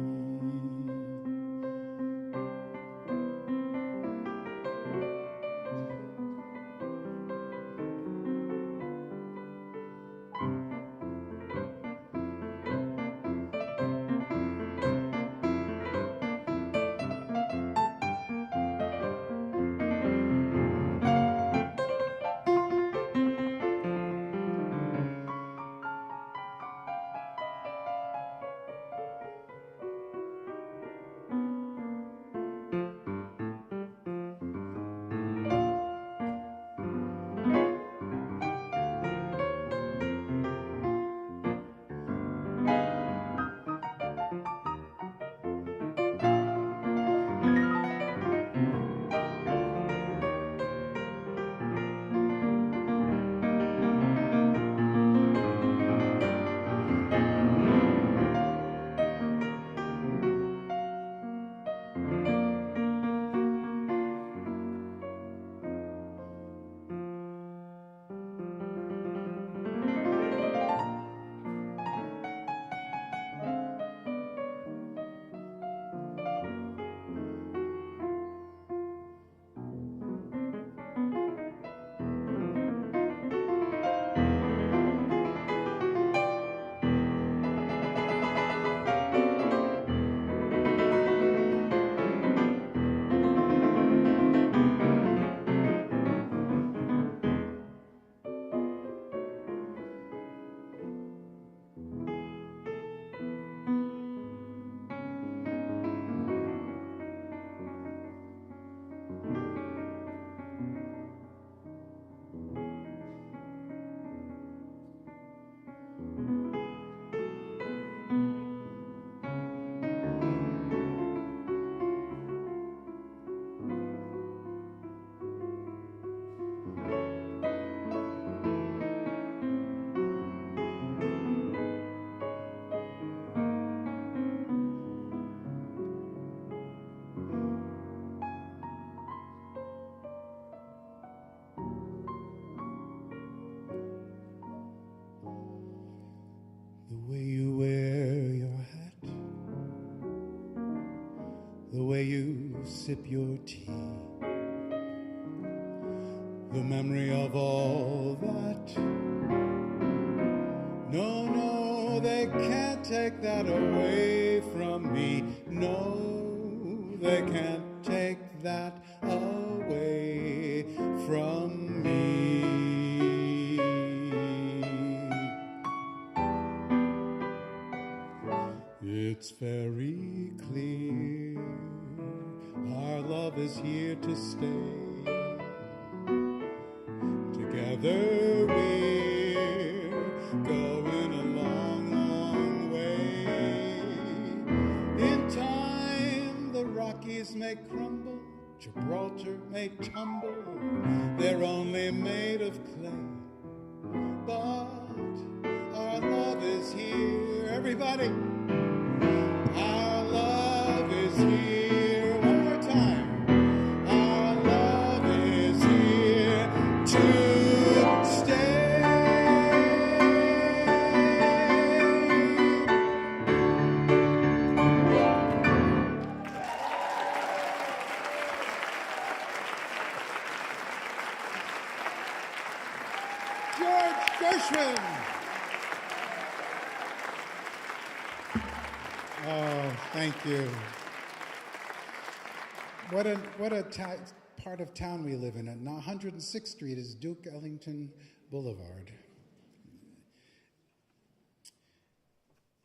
sip your tea. The memory of all that. No, no, they can't take that away from me. No, they can't take that away from me. It's very clear our love is here to stay. Together we're going a long, long way. In time the Rockies may crumble, Gibraltar may tumble, they're only made of clay. But our love is here, everybody. Our love is here. One more time. Our love is here to stay. George Gershwin. Oh, thank you. What a part of town we live in. And 106th Street is Duke Ellington Boulevard.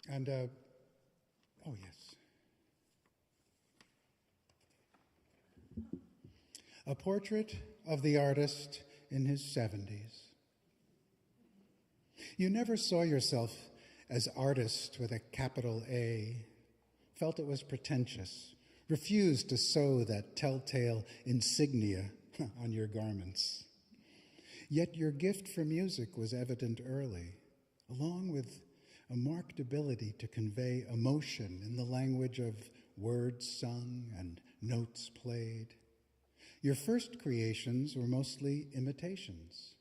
And, oh yes. A portrait of the artist in his 70s. You never saw yourself as artist with a capital A, felt it was pretentious, refused to sew that telltale insignia on your garments. Yet your gift for music was evident early, along with a marked ability to convey emotion in the language of words sung and notes played. Your first creations were mostly imitations.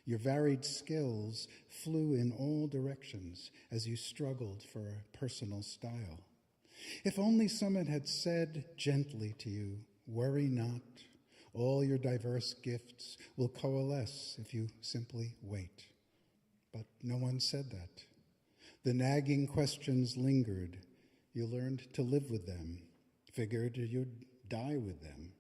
Your varied skills flew in all directions as you struggled for a personal style. If only someone had said gently to you, "Worry not, all your diverse gifts will coalesce if you simply wait." But no one said that. The nagging questions lingered. You learned to live with them, figured you'd die with them.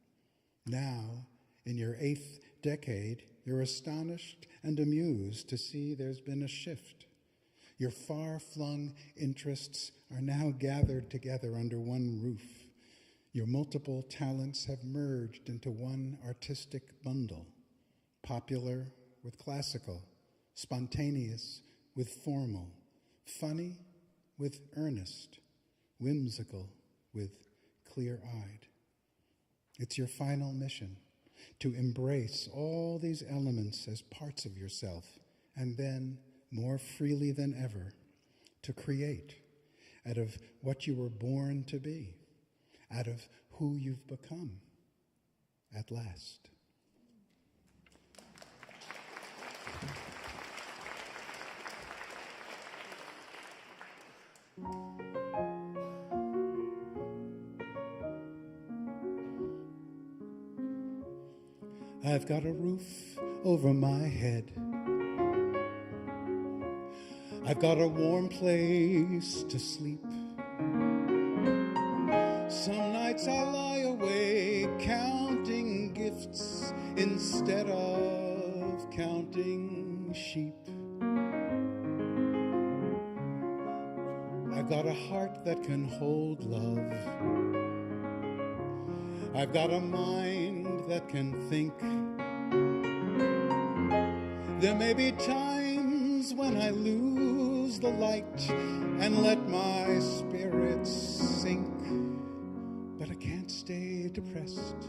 Now, in your 8th decade, you're astonished and amused to see there's been a shift. Your far-flung interests are now gathered together under one roof. Your multiple talents have merged into one artistic bundle, popular with classical, spontaneous with formal, funny with earnest, whimsical with clear-eyed. It's your final mission, to embrace all these elements as parts of yourself, and then, more freely than ever, to create out of what you were born to be, out of who you've become at last. I've got a roof over my head. I've got a warm place to sleep. Some nights I lie awake counting gifts instead of counting sheep. I've got a heart that can hold love. I've got a mind that can think. There may be times when I lose the light and let my spirits sink, but I can't stay depressed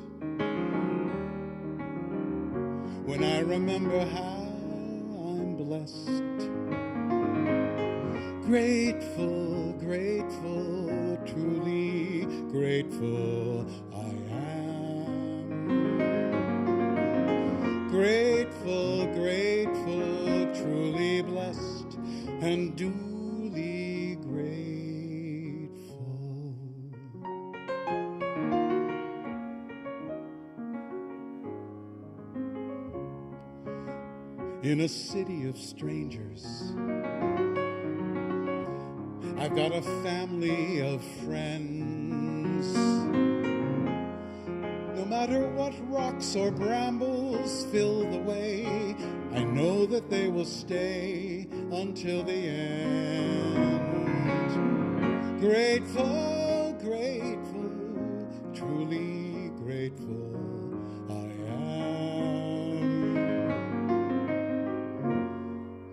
when I remember how I'm blessed. Grateful, grateful, truly grateful I am. Grateful, grateful, truly blessed and duly grateful. in a city of strangers. I've got a family of friends. No matter what rocks or brambles fill the way, I know that they will stay until the end. Grateful, grateful, truly grateful I am.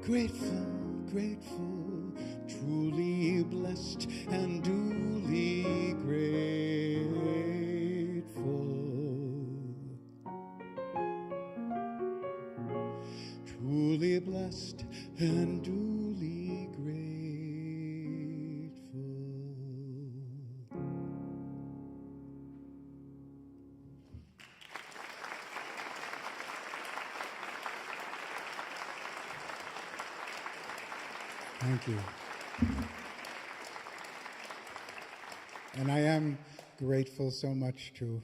Grateful, grateful, truly blessed and duly grateful. Truly blessed and duly grateful. Thank you. And I am grateful so much to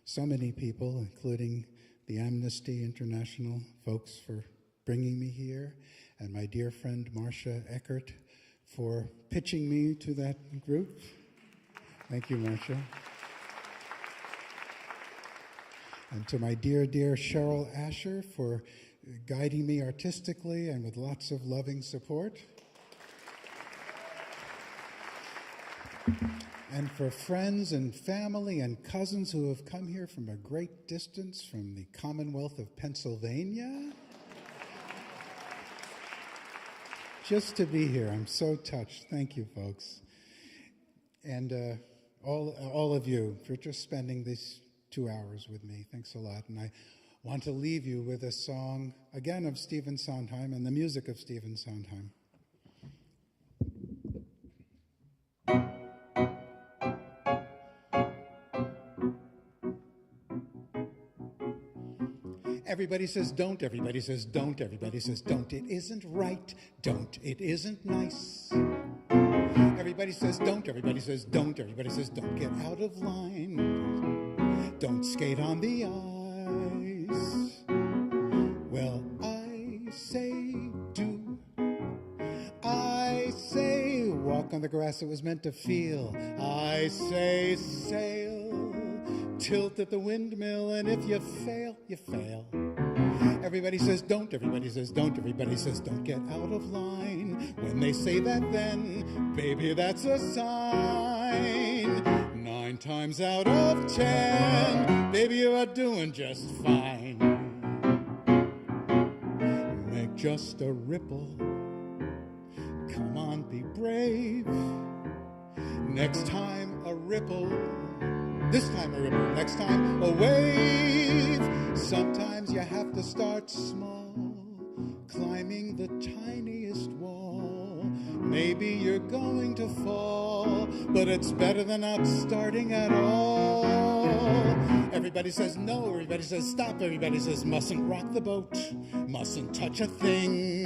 so many people, including the Amnesty International folks for bringing me here, and my dear friend Marcia Eckert for pitching me to that group. Thank you, Marcia. And to my dear, dear Cheryl Asher for guiding me artistically and with lots of loving support. And for friends and family and cousins who have come here from a great distance from the Commonwealth of Pennsylvania. Just to be here, I'm so touched. Thank you, folks. And all of you for just spending these 2 hours with me. Thanks a lot. And I want to leave you with a song, again, of Stephen Sondheim and the music of Stephen Sondheim. Everybody says don't, everybody says don't, everybody says don't. It isn't right, don't, it isn't nice. Everybody says don't, everybody says don't, everybody says don't. Get out of line, don't skate on the ice. Well, I say do, I say walk on the grass it was meant to feel. I say sail, tilt at the windmill, and if you fail, you fail. Everybody says don't, everybody says don't, everybody says don't. Get out of line. When they say that, then, baby, that's a sign. 9 times out of 10, baby, you are doing just fine. Make just a ripple. Come on, be brave. Next time a ripple. This time a ripple, next time a wave. Sometimes you have to start small, climbing the tiniest wall. Maybe you're going to fall, but it's better than not starting at all. Everybody says no, everybody says stop, everybody says mustn't rock the boat, mustn't touch a thing.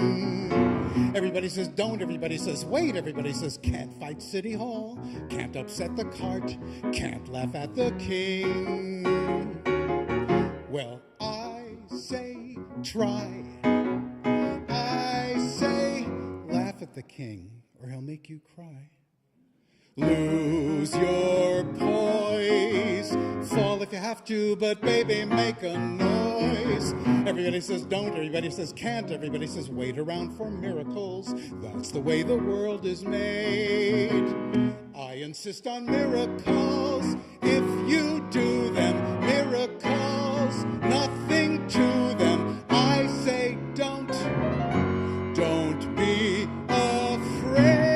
Everybody says don't, everybody says wait, everybody says can't fight City Hall, can't upset the cart, can't laugh at the king. Well, I say try, I say laugh at the king, or he'll make you cry. Lose your poise, fall if you have to, but baby, make a noise. Everybody says don't, everybody says can't, everybody says wait around for miracles. That's the way the world is made. I insist on miracles. If you do them, miracles, nothing to them. I say don't be afraid.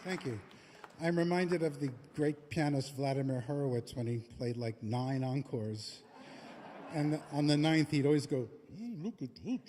Thank you. I'm reminded of the great pianist Vladimir Horowitz when he played like 9 encores. And on the 9th, he'd always go, look at that.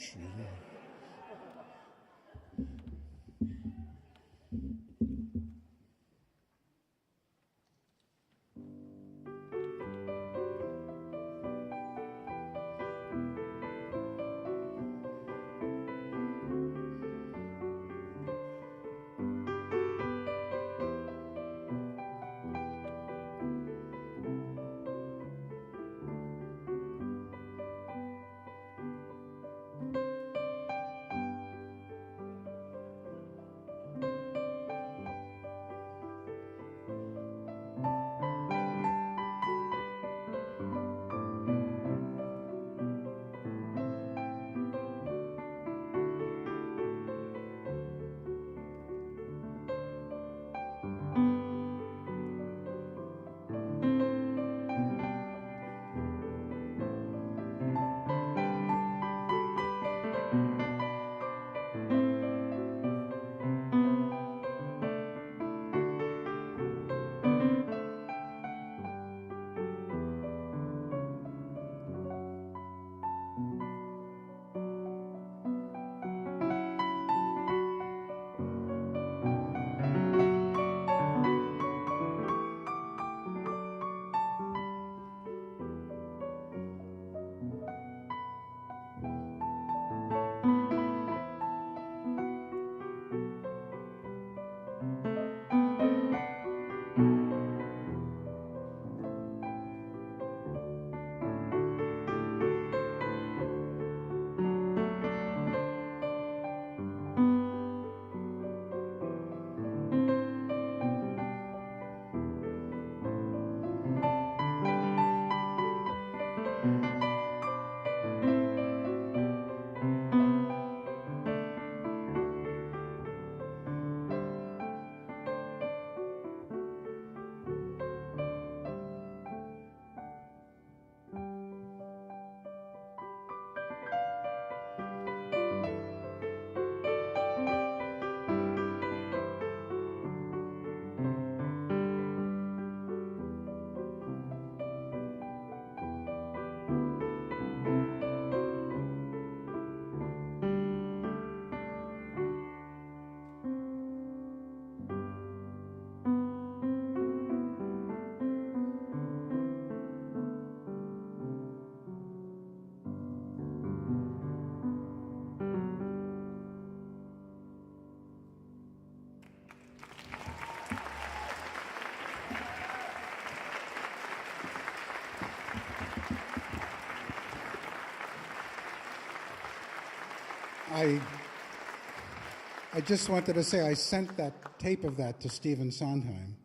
I just wanted to say I sent that tape of that to Stephen Sondheim,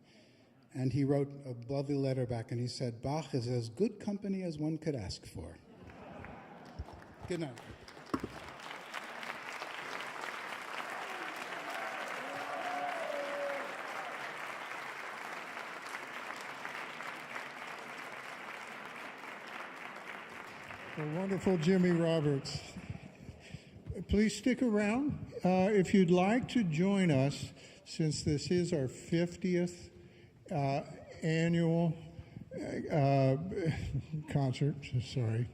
and he wrote a lovely letter back, and he said, Bach is as good company as one could ask for. Good night. The wonderful Jimmy Roberts. Please stick around. If you'd like to join us, since this is our 50th annual concert, sorry.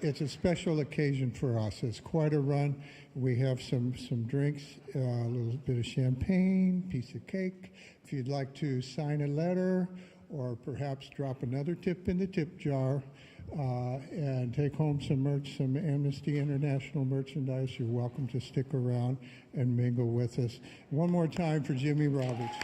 It's a special occasion for us. It's quite a run. We have some drinks, a little bit of champagne, piece of cake. If you'd like to sign a letter or perhaps drop another tip in the tip jar, and take home some merch, some Amnesty International merchandise, you're welcome to stick around and mingle with us. One more time for Jimmy Roberts.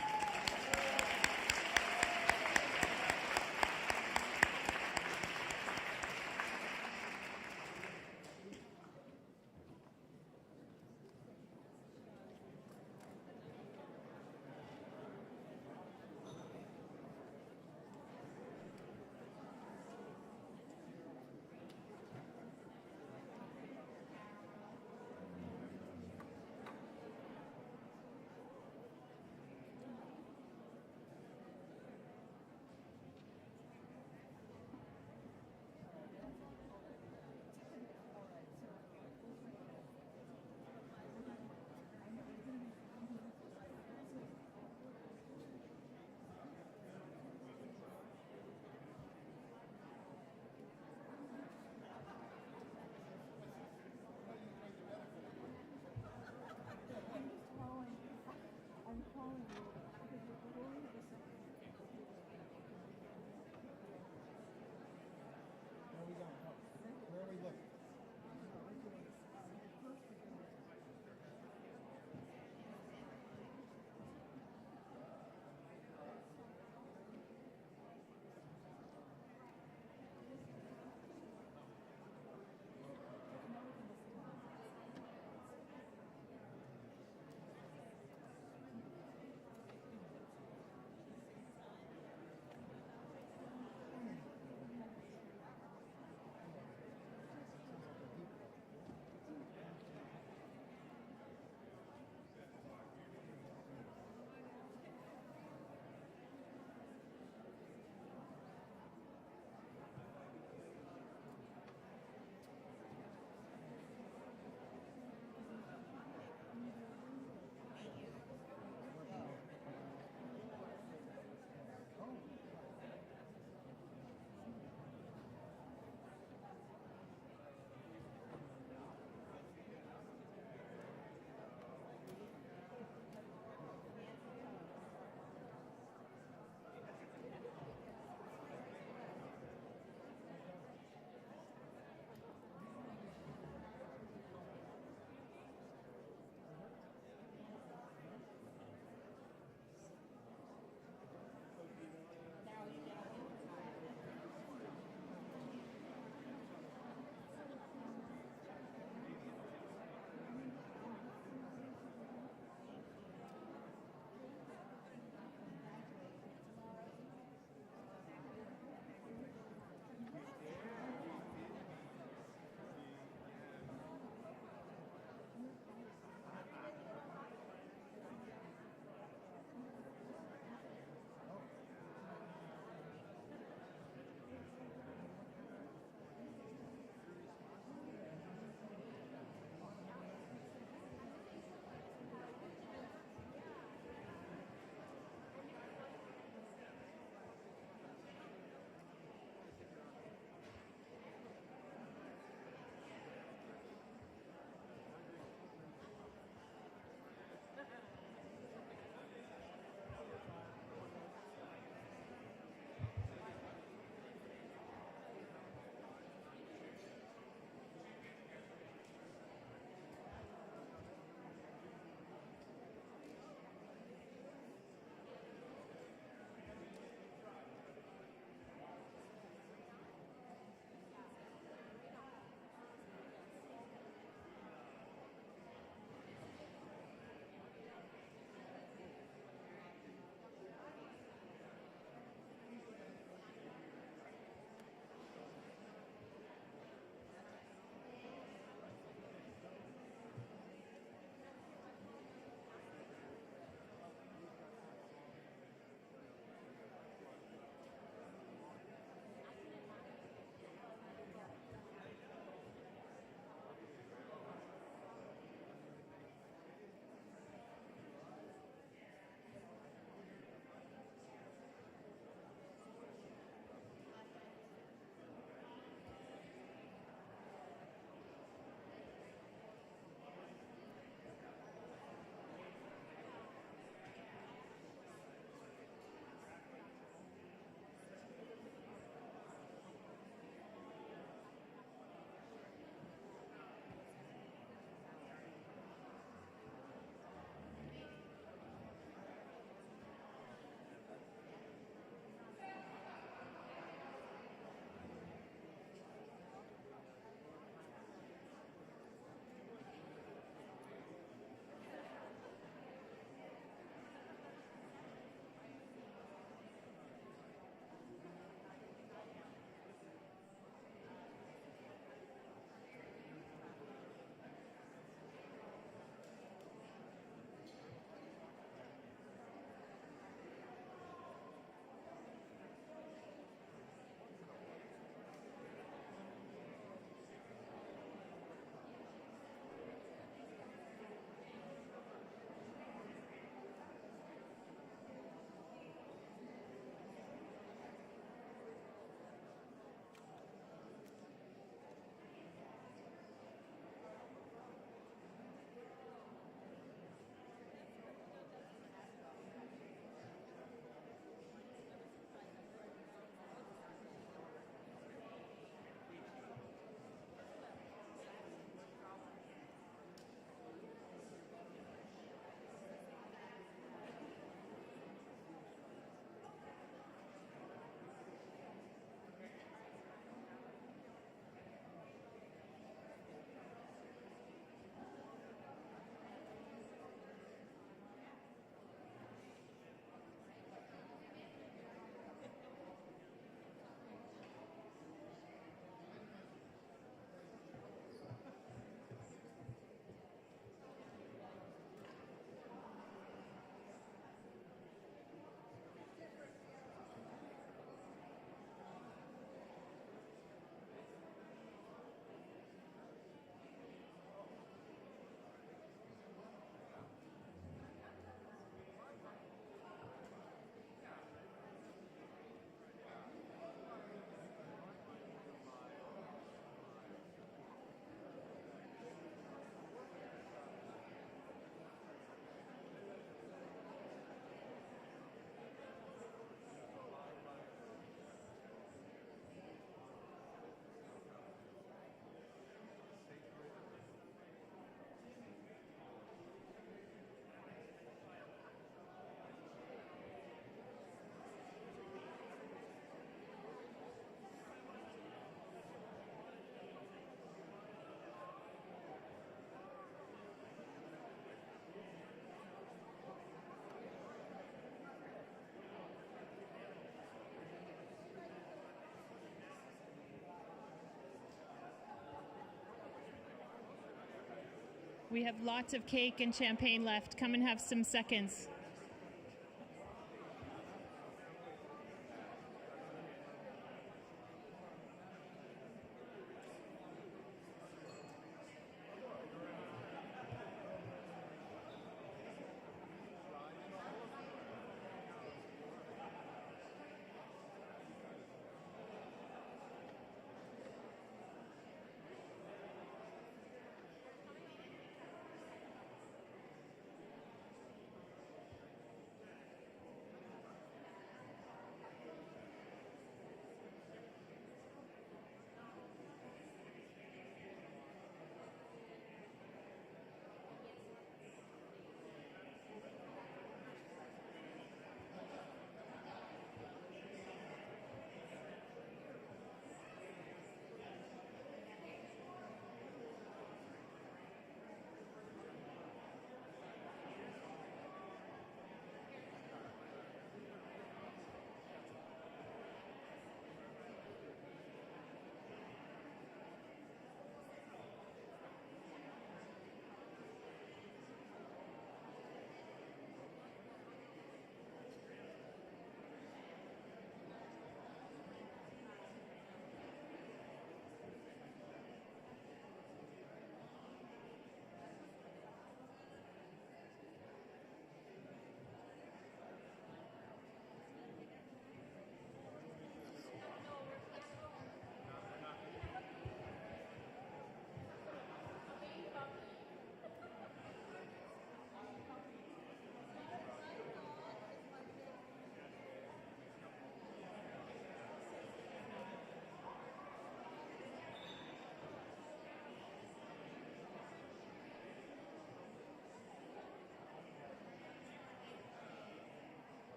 We have lots of cake and champagne left. Come and have some seconds.